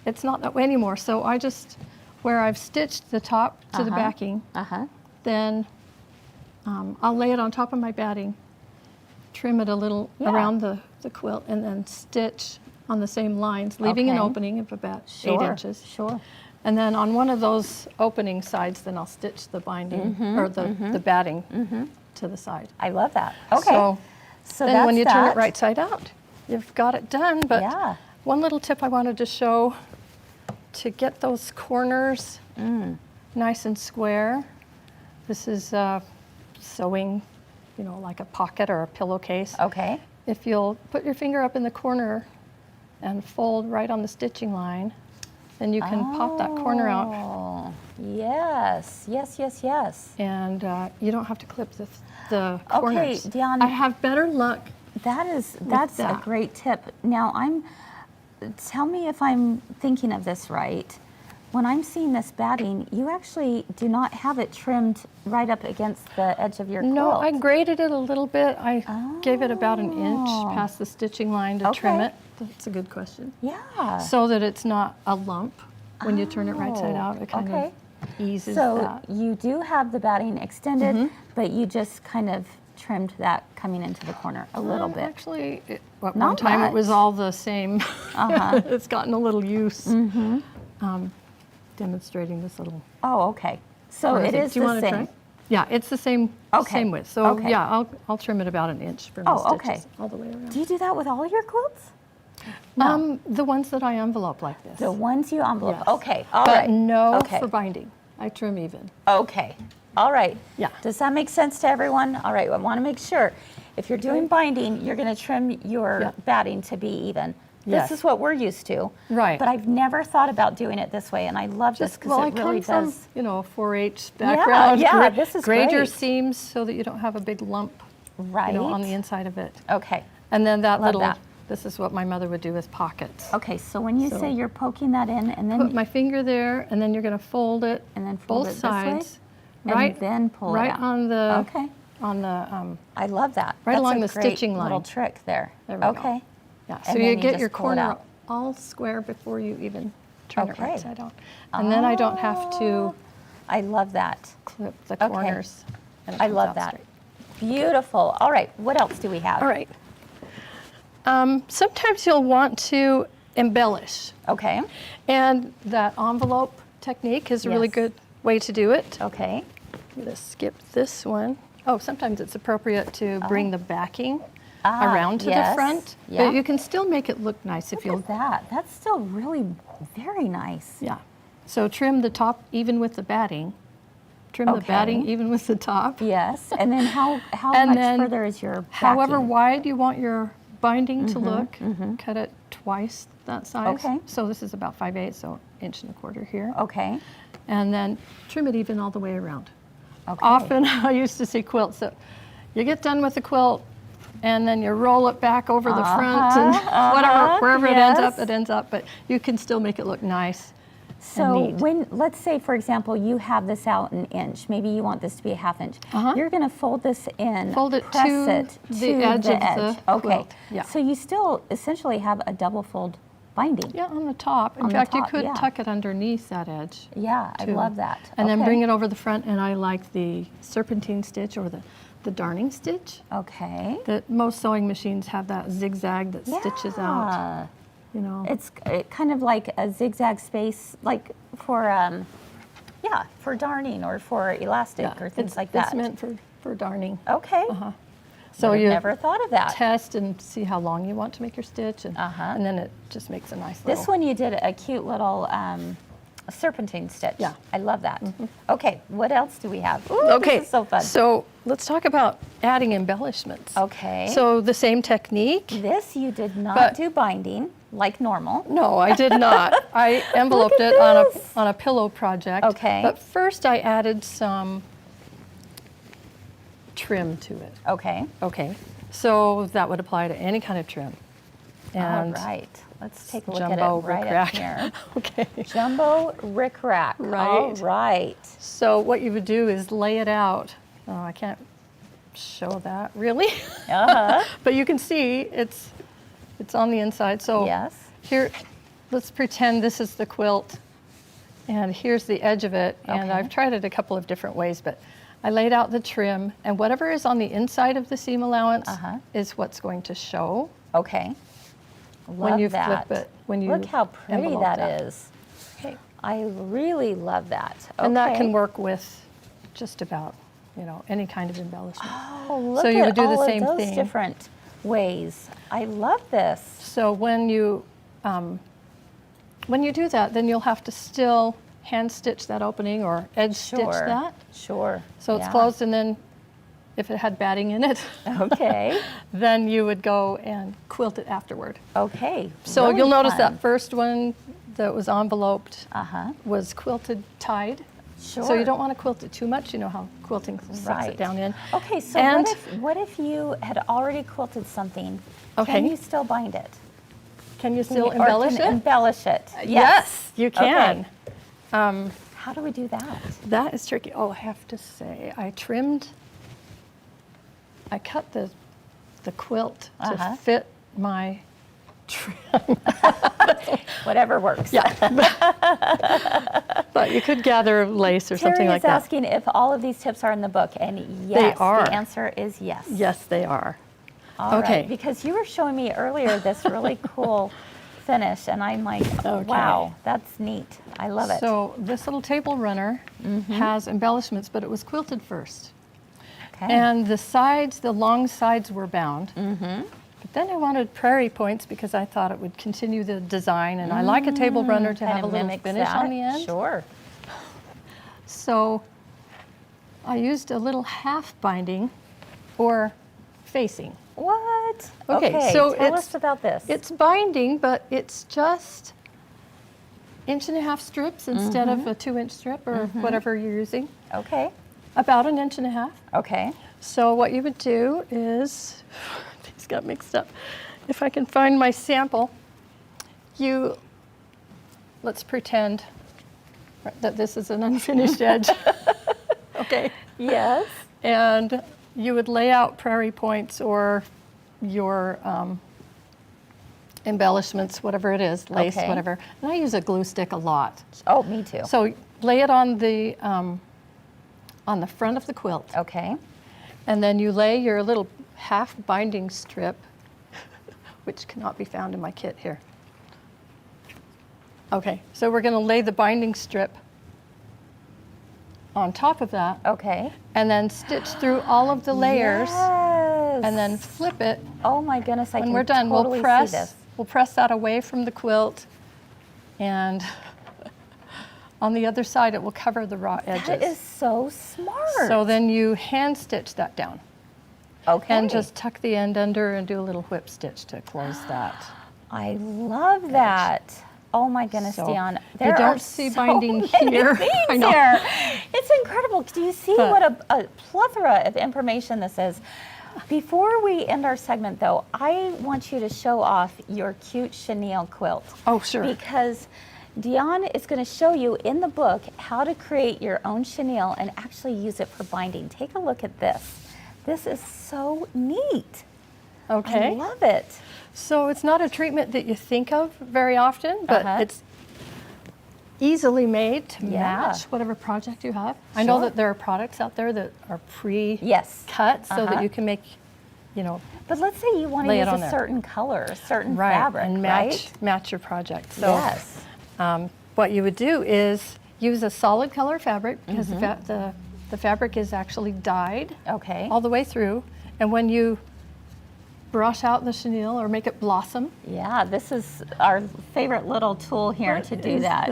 it's not that way anymore. So I just, where I've stitched the top to the backing, Uh-huh. then I'll lay it on top of my batting, trim it a little Yeah. around the quilt, and then stitch on the same lines, leaving an Okay. opening of about Sure. 8 inches. Sure. And then on one of those opening sides, then I'll stitch the binding or the batting to the side. I love that. Okay. So that's then when you turn that. it right side out, you've got it done. But Yeah. one little tip I wanted to show to get those corners nice and square. This is sewing, you know, like a pocket or a pillowcase. Okay. If you'll put your finger up in the corner and fold right on the stitching line, then you can pop that corner out. Oh, yes, yes, yes, yes. And you don't have to clip the Okay, corners. Deonn. I have better luck. That's a that. great tip. Now tell me if I'm thinking of this right. When I'm seeing this batting, you actually do not have it trimmed right up against the edge of your quilt. No, I graded it a little bit. I gave it about an inch Oh. past the stitching line to trim Okay. it. That's a good question. Yeah. So that it's not a lump when you turn it right side out. It kind okay. of eases So that. you do have the batting extended, but you just kind of trimmed that coming into the corner a little bit. Actually, at one Not time it was much. all the same. It's gotten a little use. Demonstrating this little. Oh, okay. So Or it is do you the want to same. try? Yeah, it's the same same width. So Okay. yeah, I'll trim it about an inch for my Oh, stitches okay. all the way around. Do you do that with all your quilts? The ones that I envelope like this. The ones you envelope. Yes. Okay. All but right. no Okay. for binding. I trim even. Okay. All right. Yeah. Does that make sense to everyone? All right. I want to make sure. If you're doing binding, you're going to trim your Yeah. batting to be even. Yes. This is what we're used to. Right. But I've never thought about doing it this way, and I love this because well, it I really come does. from, you know, a 4-H background. yeah, this is grade your great. seams so that you don't have a big lump, Right. you know, on the inside of it. Okay. And then that Love little, that. this is what my mother would do with pockets. Okay. So when you So- say you're poking that in, and Put then my finger there, and then you're going to fold it, And then fold both it this way? sides, And right, then pull it right out. on the, Okay. on the, I love that. Right That's along a the great stitching line. little trick there. There we go. Okay. yeah. And So then you you get just your pull it corner out. all square before you even turn it Okay. right side out. And then I don't have to I love that. clip the Okay. corners. and it I comes love out that. straight. Beautiful. All right. What else do we have? All right. Sometimes you'll want to embellish, Okay. and that envelope technique is a really Yes. good way to do it. Okay. I'm going to skip this one. Oh, sometimes it's appropriate to bring the backing Ah, around to yes. the front, Yeah. but you can still make it look nice if Look you'll. at that. That's still really very nice. Yeah. So trim the top even with the batting. Trim the Okay. batting even with the top. Yes. And then how And much then further is your However backing? wide you want your binding to look, cut it twice that size. Okay. So this is about 5/8, so 1.25 here. Okay. And then trim it even all the way around. Okay. Often I used to see quilts that you get done with the quilt and then you roll it back over the front and wherever yes. it ends up, but you can still make it look nice. So neat. when, let's say, for example, you have this out an inch, maybe you want this to be a 1/2 inch. Uh-huh. You're going to fold this in, Fold it press to it the to edge the of the edge. Okay. quilt, yeah. So you still essentially have a double fold binding. Yeah, on the top. In On the fact, you top, could yeah. tuck it underneath that edge. Yeah, I too. love that. And then Okay. bring it over the front, and I like the serpentine stitch or the darning stitch. Okay. That most sewing machines have that zigzag that stitches out, Yeah. you know. It's kind of like a zigzag space, like for for darning or for elastic or things like that. It's meant for darning. Okay. So Would have you never thought of that. test and see how long you want to make your stitch, and, Uh-huh. and then it just makes a nice This little. one you did a cute little serpentine stitch. Yeah. I love that. Okay, what else do we have? Ooh, Okay, this is so fun. So let's talk about adding embellishments. Okay. So the same technique. This you did not But- do binding like normal. No, I did not. I enveloped Look it at this. on a pillow project. Okay. But first I added some trim to it. Okay. Okay. So that would apply to any kind of trim. And All right. Let's take a look at it jumbo right up rickrack. here. Okay. Jumbo rickrack. All Right. right. So what you would do is lay it out. Oh, I can't show that really. Uh-huh. But you can see it's on the inside. So Yes. here, let's pretend this is the quilt, and here's the edge of it. And Okay. I've tried it a couple of different ways, but I laid out the trim, and whatever is on the inside of the seam allowance is what's going to show Okay. Love when you that. flip it. When you Look how pretty envelope that is. Okay. I really love that. Okay. And that can work with just about, any kind of embellishment. Oh, look So you at would do the all same of those thing. different ways. I love this. So when you do that, then you'll have to still hand stitch that opening or edge stitch that. Sure. So it's Yeah. closed, and then if it had batting in it, Okay. then you would go and quilt it afterward. Okay. So really you'll notice fun. that first one that was enveloped Uh-huh. was quilted tied. Sure. So you don't want to quilt it too much. You know how quilting sucks Right. it down in. Okay, so And- what if you had already quilted something? Okay. Can you still bind it? Can you still Or embellish can it? Embellish it. Yes, you can. Okay. How do we do that? That is tricky. Oh, I have to say, I cut the quilt Uh-huh. to fit my trim. Whatever works. Yeah. But you could gather lace or something Terry like is that. asking if all of these tips are in the book, and yes, are. the answer is yes. Yes, they are. All right, Okay. because you were showing me earlier this really cool finish, and I'm like, Okay. wow, that's neat. I love it. So this little table runner has embellishments, but it was quilted first. Okay. And the long sides were bound. But then I wanted prairie points because I thought it would continue the design, and I like a table runner to Kind have a of little mimics finish that. on the end. Sure. So I used a little half binding or facing. What? Okay, so tell it's- us about this. It's binding, but it's just 1.5 inch strips instead of a 2-inch strip or whatever you're using. Okay. About 1.5 inches. Okay. So what you would do is, these got mixed up. If I can find my sample, let's pretend that this is an unfinished edge. Okay. Yes. And you would lay out prairie points or your embellishments, whatever it is, lace, Okay. whatever. And I use a glue stick a lot. Oh, me too. So lay it on the front of the quilt. Okay. And then you lay your little half binding strip, which cannot be found in my kit here. Okay, so we're going to lay the binding strip on top of that, Okay. and then stitch through all of the layers, Yes. and then flip it. Oh my goodness, I When can we're done, totally we'll see this. press that away from the quilt, and on the other side it will cover the raw edges. That is so smart. So then you hand stitch that down. okay. And just tuck the end under and do a little whip stitch to close that. I love that. Oh my goodness, So, Deonn. you There don't are see so binding many here. things I know. here. It's incredible. Do you see But- what a plethora of information this is? Before we end our segment, though, I want you to show off your cute chenille quilt. Oh, sure. Because Deonn is going to show you in the book how to create your own chenille and actually use it for binding. Take a look at this. This is so neat. Okay. I love it. So it's not a treatment that you think of very often, but Uh-huh. it's easily made to Yeah. match whatever project you have. I know Sure. that there are products out there that are pre-cut Yes. so Uh-huh. that you can make, But let's say you want to Lay it use on a there. certain color, a certain right, fabric, and right? match your project. So Yes. what you would do is use a solid color fabric because Mm-hmm. the fabric is actually dyed Okay. all the way through. And when you brush out the chenille or make it blossom, Yeah, this is our favorite little tool here to do is that.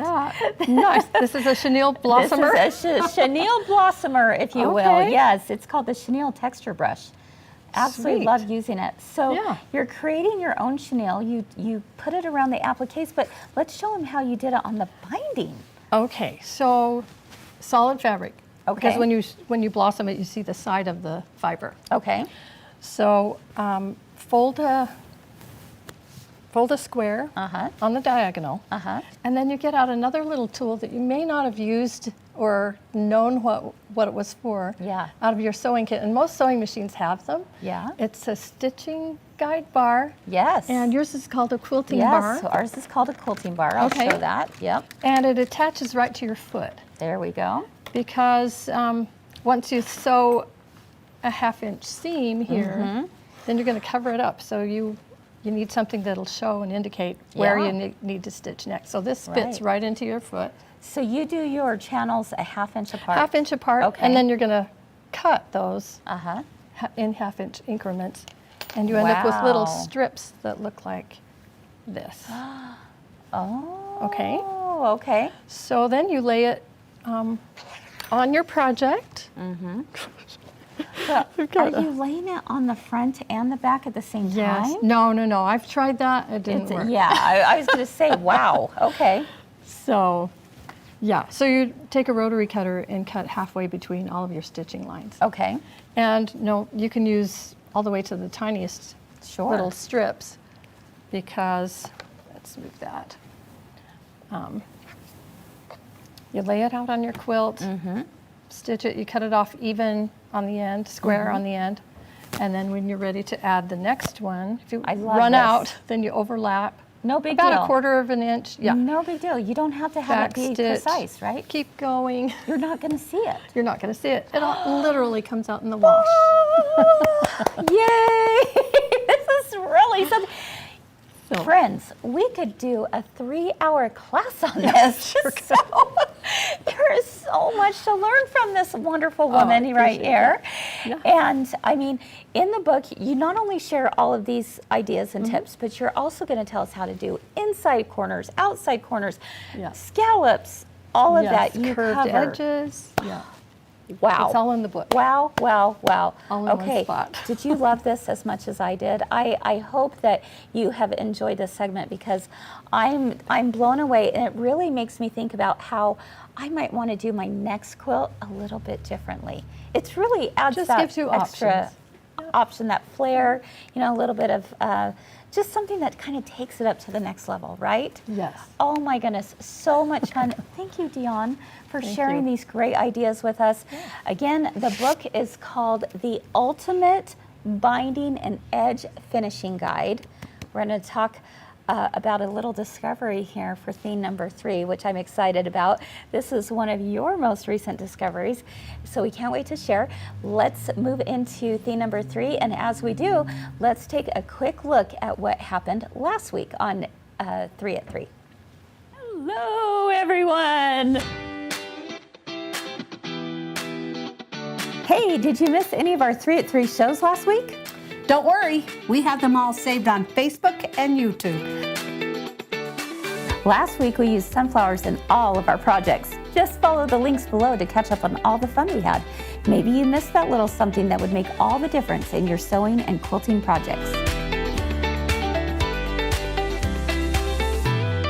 Nice. This is a chenille blossomer. This is a chenille blossomer, if you will. Okay. Yes, it's called the chenille texture brush. Absolutely Sweet. love using it. So Yeah. you're creating your own chenille. You put it around the appliques, but let's show them how you did it on the binding. Okay, so solid fabric. Okay. Because when you blossom it, you see the side of the fiber. Okay. So fold a square Uh-huh. on the diagonal, Uh-huh. and then you get out another little tool that you may not have used or known what it was for Yeah. out of your sewing kit. And most sewing machines have them. Yeah. It's a stitching guide bar, Yes. and yours is called a quilting yes, bar. so ours is called a quilting bar. I'll Okay. show that. Yep. And it attaches right to your foot. There we go. Because once you sew a 1/2 inch seam here, Mm-hmm. then you're going to cover it up. So you need something that'll show and indicate where Yeah. you need to stitch next. So this fits right into your foot. So you do your channels a 1/2 inch apart? 1/2 inch apart, Okay. and then you're going to cut those Uh-huh. in 1/2 inch increments, and you end up with little Wow. strips that look like this. Oh. Okay. Okay. So then you lay it on your project. We've Are got you laying it on the front and the back at the same Yes. time? No. I've tried that. It didn't work. Yeah, I was going to say, wow. Okay. So, yeah. So you take a rotary cutter and cut halfway between all of your stitching lines. Okay. And no, you can use all the way to the tiniest Sure. little strips because, let's move that. You lay it out on your quilt, stitch it, you cut it off even on the end, square on the end, and then when you're ready to add the next one, if you I love run this. out, then you overlap. No big about deal. a 1/4 inch. Yeah. No big deal. You don't have to have Back it be stitch. precise, right? Keep going. You're not going to see it. You're not going to see it. It all literally comes out in the wash. Yay! This is really something. So- Friends, we could do a 3-hour class on this. So, there is so much to learn from this wonderful woman right appreciate here. Yeah. And I mean, in the book, you not only share all of these ideas and tips, but you're also going to tell us how to do inside corners, outside corners, Yeah. scallops, all of Yes, that you curved cover. edges. Yeah. Wow. It's all in the book. Wow, wow, wow. All in one Okay, spot. did you love this as much as I did? I hope that you have enjoyed this segment because I'm blown away, and it really makes me think about how I might want to do my next quilt a little bit differently. It's really adds Just that gives you extra option, that flair, you know, a little bit of just something that kind of takes it up to the next level, right? Yes. Oh my goodness, so much fun. Thank you, Deonn, for Thank sharing you. these great ideas with us. Again, the book is called The Ultimate Binding and Edge Finishing Guide. We're going to talk about a little discovery here for theme number 3, which I'm excited about. This is one of your most recent discoveries, so we can't wait to share. Let's move into theme number 3, and as we do, let's take a quick look at what happened last week on 3 at 3. Hello, everyone. Hey, did you miss any of our 3 at 3 shows last week? Don't worry, we have them all saved on Facebook and YouTube. Last week we used sunflowers in all of our projects. Just follow the links below to catch up on all the fun we had. Maybe you missed that little something that would make all the difference in your sewing and quilting projects.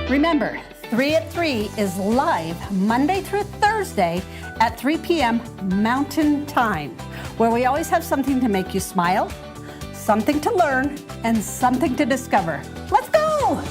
Remember, 3 at 3 is live Monday through Thursday at 3 p.m. Mountain Time, where we always have something to make you smile, something to learn, and something to discover. Let's go!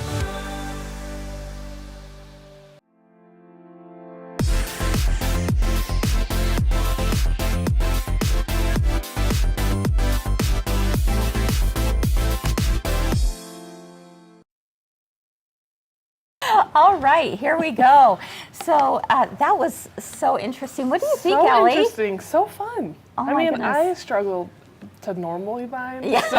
All right, here we go. So that was so interesting. What do you think, So Allie? interesting, so fun. Oh I my mean, goodness. I struggle to normally bind, Yeah. so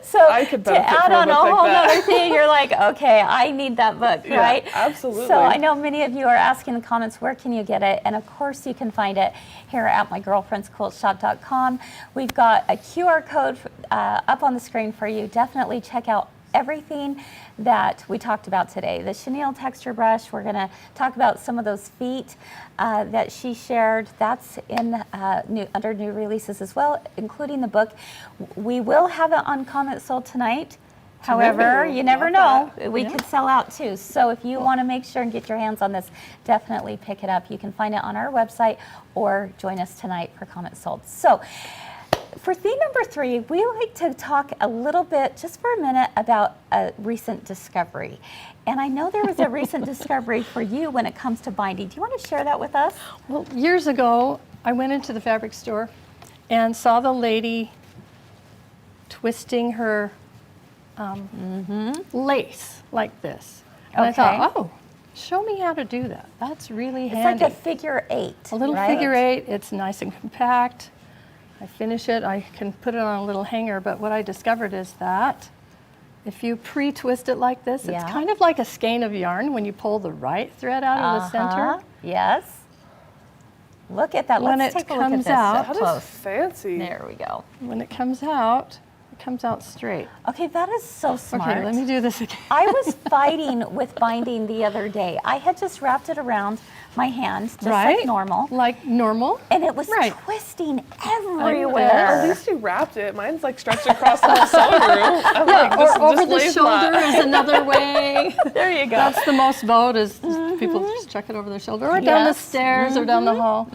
So I could to benefit add from a on a book like whole that. other thing, you're like, okay, I need that book, Yeah, right? absolutely. So I know many of you are asking in the comments, where can you get it? And of course you can find it here at mygirlfriendsquiltshop.com. We've got a QR code up on the screen for you. Definitely check out everything that we talked about today. The chenille texture brush, we're gonna talk about some of those feet that she shared. That's in under new releases as well, including the book. We will have it on Comment Sold tonight. However, Ooh, you never love know, we could sell out too. So if you wanna make sure and get your hands on this, definitely pick it up. You can find it on our website or join us tonight for Comment Sold. So, for theme number 3, we like to talk a little bit, just for a minute, about a recent discovery. And I know there was a recent discovery for you when it comes to binding. Do you want to share that with us? Well, years ago, I went into the fabric store and saw the lady twisting her lace like this. And I thought, oh, show me how to do that. That's really handy. It's like a figure 8. A little right? figure 8. It's nice and compact. I finish it. I can put it on a little hanger. But what I discovered is that if you pre-twist it like this, Yeah. it's kind of like a skein of yarn when you pull the right thread out of the center. Yes. Look at that. When Let's it take a look at comes this out- up That is close. fancy. There we go. When it comes out straight. Okay, that is so smart. Okay, let me do this again. I was fighting with binding the other day. I had just wrapped it around my hand, just like normal, Like normal. and it was Right. twisting At everywhere. least you wrapped it. Mine's like stretched across the whole sewing room. I'm like, Or just over the lay shoulder flat. is another way. There you go. That's the most vote is people just chuck it over their shoulder or down the Yes. stairs or down the hall.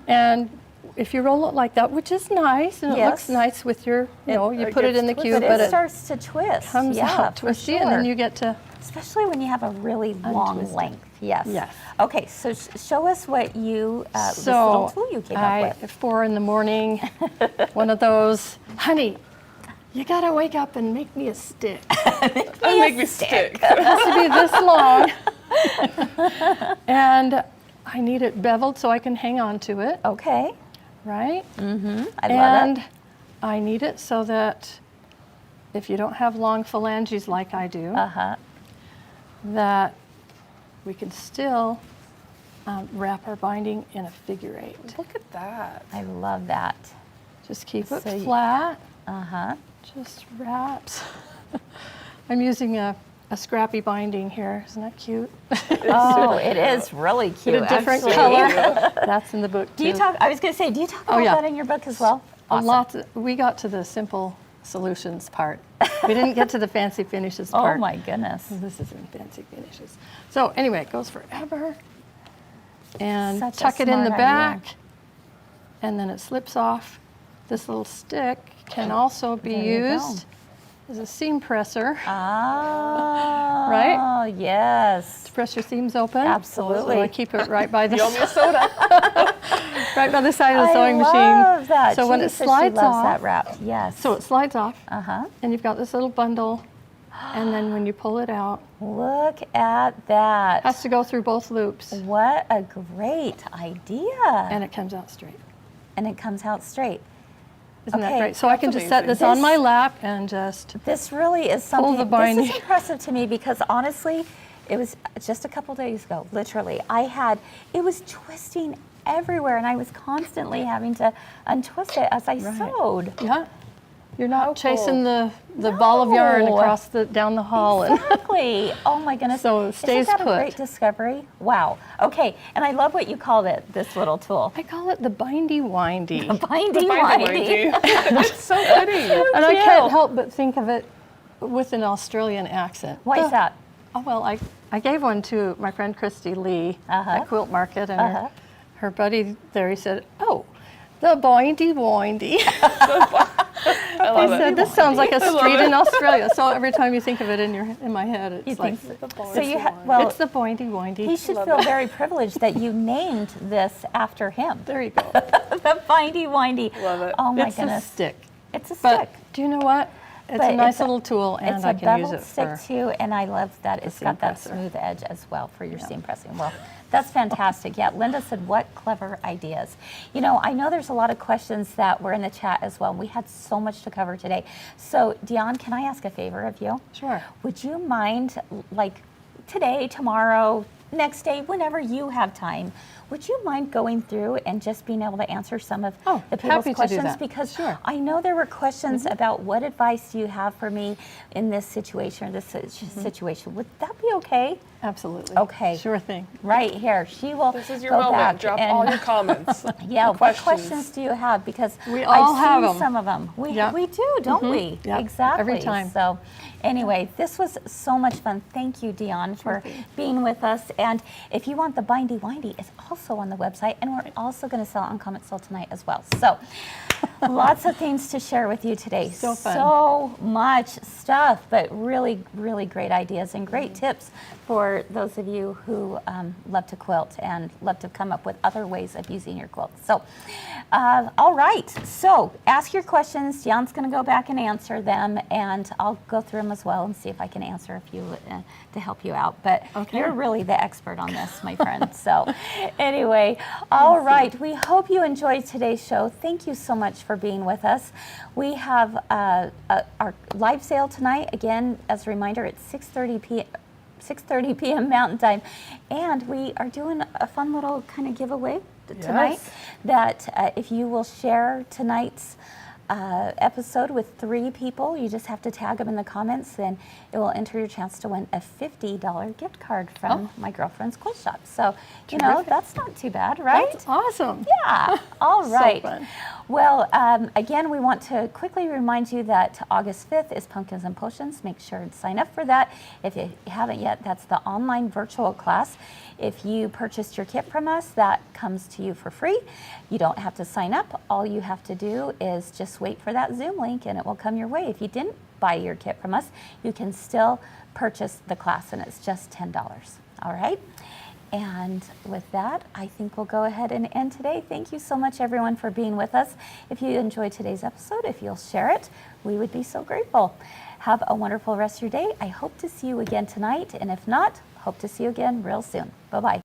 And if you roll it like that, which is nice, and it looks Yes. nice with your, you It put it gets in the twisted. cube, but but it it starts to twist. comes yeah, out for twisty, and then sure. you get to, Especially when you have a really long Untwist it. length. Yes. Yes. Okay, so show us what you, this little tool you came up with. at 4 in the morning, one of those, honey, you gotta wake up and make me a stick. It That'd make me stick. has to be this long. And I need it beveled so I can hang on to it, Okay, right? I love And it. I need it so that if you don't have long phalanges like I do, Uh-huh. that we can still wrap our binding in a figure 8. Look at that. I love that. Just keep it So you- flat, Uh-huh. just wraps. I'm using a scrappy binding here. Isn't that cute? Oh, it is really cute. Get a different actually. color. That's in the book too. Do you talk? I was going to say, do you talk Oh, about yeah. that in your book as well? A Awesome. lot. We got to the simple solutions part. We didn't get to the fancy finishes Oh part. my goodness. This isn't fancy finishes. So anyway, it goes forever. And Such a tuck it in the smart back, idea. and then it slips off. This little stick can also be There you go. used as a seam presser Ah. Right? Yes. to press your seams open. Absolutely. So I keep it right by the You owe me a soda. right by the side of the sewing I machine. love that. So when Judy it says slides she loves off, that wrap. Yes. so it slides off, Uh-huh. and you've got this little bundle, and then when you pull it out, Look at that. has to go through both loops, What a great idea. and it comes out straight. And it comes out straight. Isn't Okay, that great? So I can that's just set amazing. this on my This- lap and just This really is Pull something, the this binding. is impressive to me because honestly, it was just a couple days ago, literally. It was twisting everywhere and I was constantly having to untwist it as I sewed. yeah. You're not How chasing cool. the ball of yarn No. across down the hall. And Exactly. Oh my goodness. So it stays Isn't that put. a great discovery? Wow. Okay. And I love what you called it, this little tool. I call it the bindy windy. Binding Binding windy. It's so pretty. And I cute. can't help but think of it with an Australian accent. Why is that? Oh, well, I gave one to my friend Christy Lee at Quilt Market, and her buddy there, he said, "Oh, the bindy windy." I love He it. said, "This sounds like a love street it. in Australia." So every time you think of it in my head, it's You like, think so you well, it's the bindy windy. he should feel very privileged that you named this after him. There you go. The bindy windy. Love it. Oh my It's goodness. a stick. It's a But stick. do you know what? It's But a nice it's a- little tool, and It's I a can use beveled it stick for. too, and I love that it's seam got that presser. smooth edge as well for your seam pressing. Well, that's fantastic. Yeah, Linda said, what clever ideas. You know, I know there's a lot of questions that were in the chat as well. We had so much to cover today. So, Deonn, can I ask a favor of you? Sure. Would you mind, like today, tomorrow, next day, whenever you have time, would you mind going through and just being able to answer some of Oh, the people's happy to do questions? that. Because Sure. I know there were questions about what advice do you have for me in this situation or this situation. Would that be okay? Absolutely. Okay. Sure thing. Right here. She will This is your go moment. back Drop and all your comments. yeah, what questions. questions do you have? Because We all I've have seen them. some of them. We Yep. we do, don't we? Yep. Exactly. Every time. So anyway, this was so much fun. Thank you, Deonn, for being with us. And if you want the Bindy Windy, it's also on the website, and we're also going to sell it on Comic Soul tonight as well. So lots of things to share with you today. So fun. So much stuff, but really, really great ideas and great tips for those of you who love to quilt and love to come up with other ways of using your quilt. So, all right. So, ask your questions. Deonn's going to go back and answer them, and I'll go through them as well and see if I can answer a few to help you out. But Okay. you're really the expert on this, my friend. So, Anyway, all right. We hope you enjoyed today's show. Thank you so much for being with us. We have our live sale tonight. Again, as a reminder, it's 6:30 p.m. Mountain Time, and we are doing a fun little kind of giveaway tonight. Yes. That if you will share tonight's episode with 3 people, you just have to tag them in the comments, then it will enter your chance to win a $50 gift card from my girlfriend's quilt shop. So, you know, Terrific. that's not too bad, right? That's awesome. Yeah, all right. fun. Well, again, we want to quickly remind you that August 5th is Pumpkins and Potions. Make sure to sign up for that. If you haven't yet, that's the online virtual class. If you purchased your kit from us, that comes to you for free. You don't have to sign up. All you have to do is just wait for that Zoom link and it will come your way. If you didn't buy your kit from us, you can still purchase the class and it's just $10. All right? And with that, I think we'll go ahead and end today. Thank you so much, everyone, for being with us. If you enjoyed today's episode, if you'll share it, we would be so grateful. Have a wonderful rest of your day. I hope to see you again tonight. And if not, hope to see you again real soon. Bye-bye.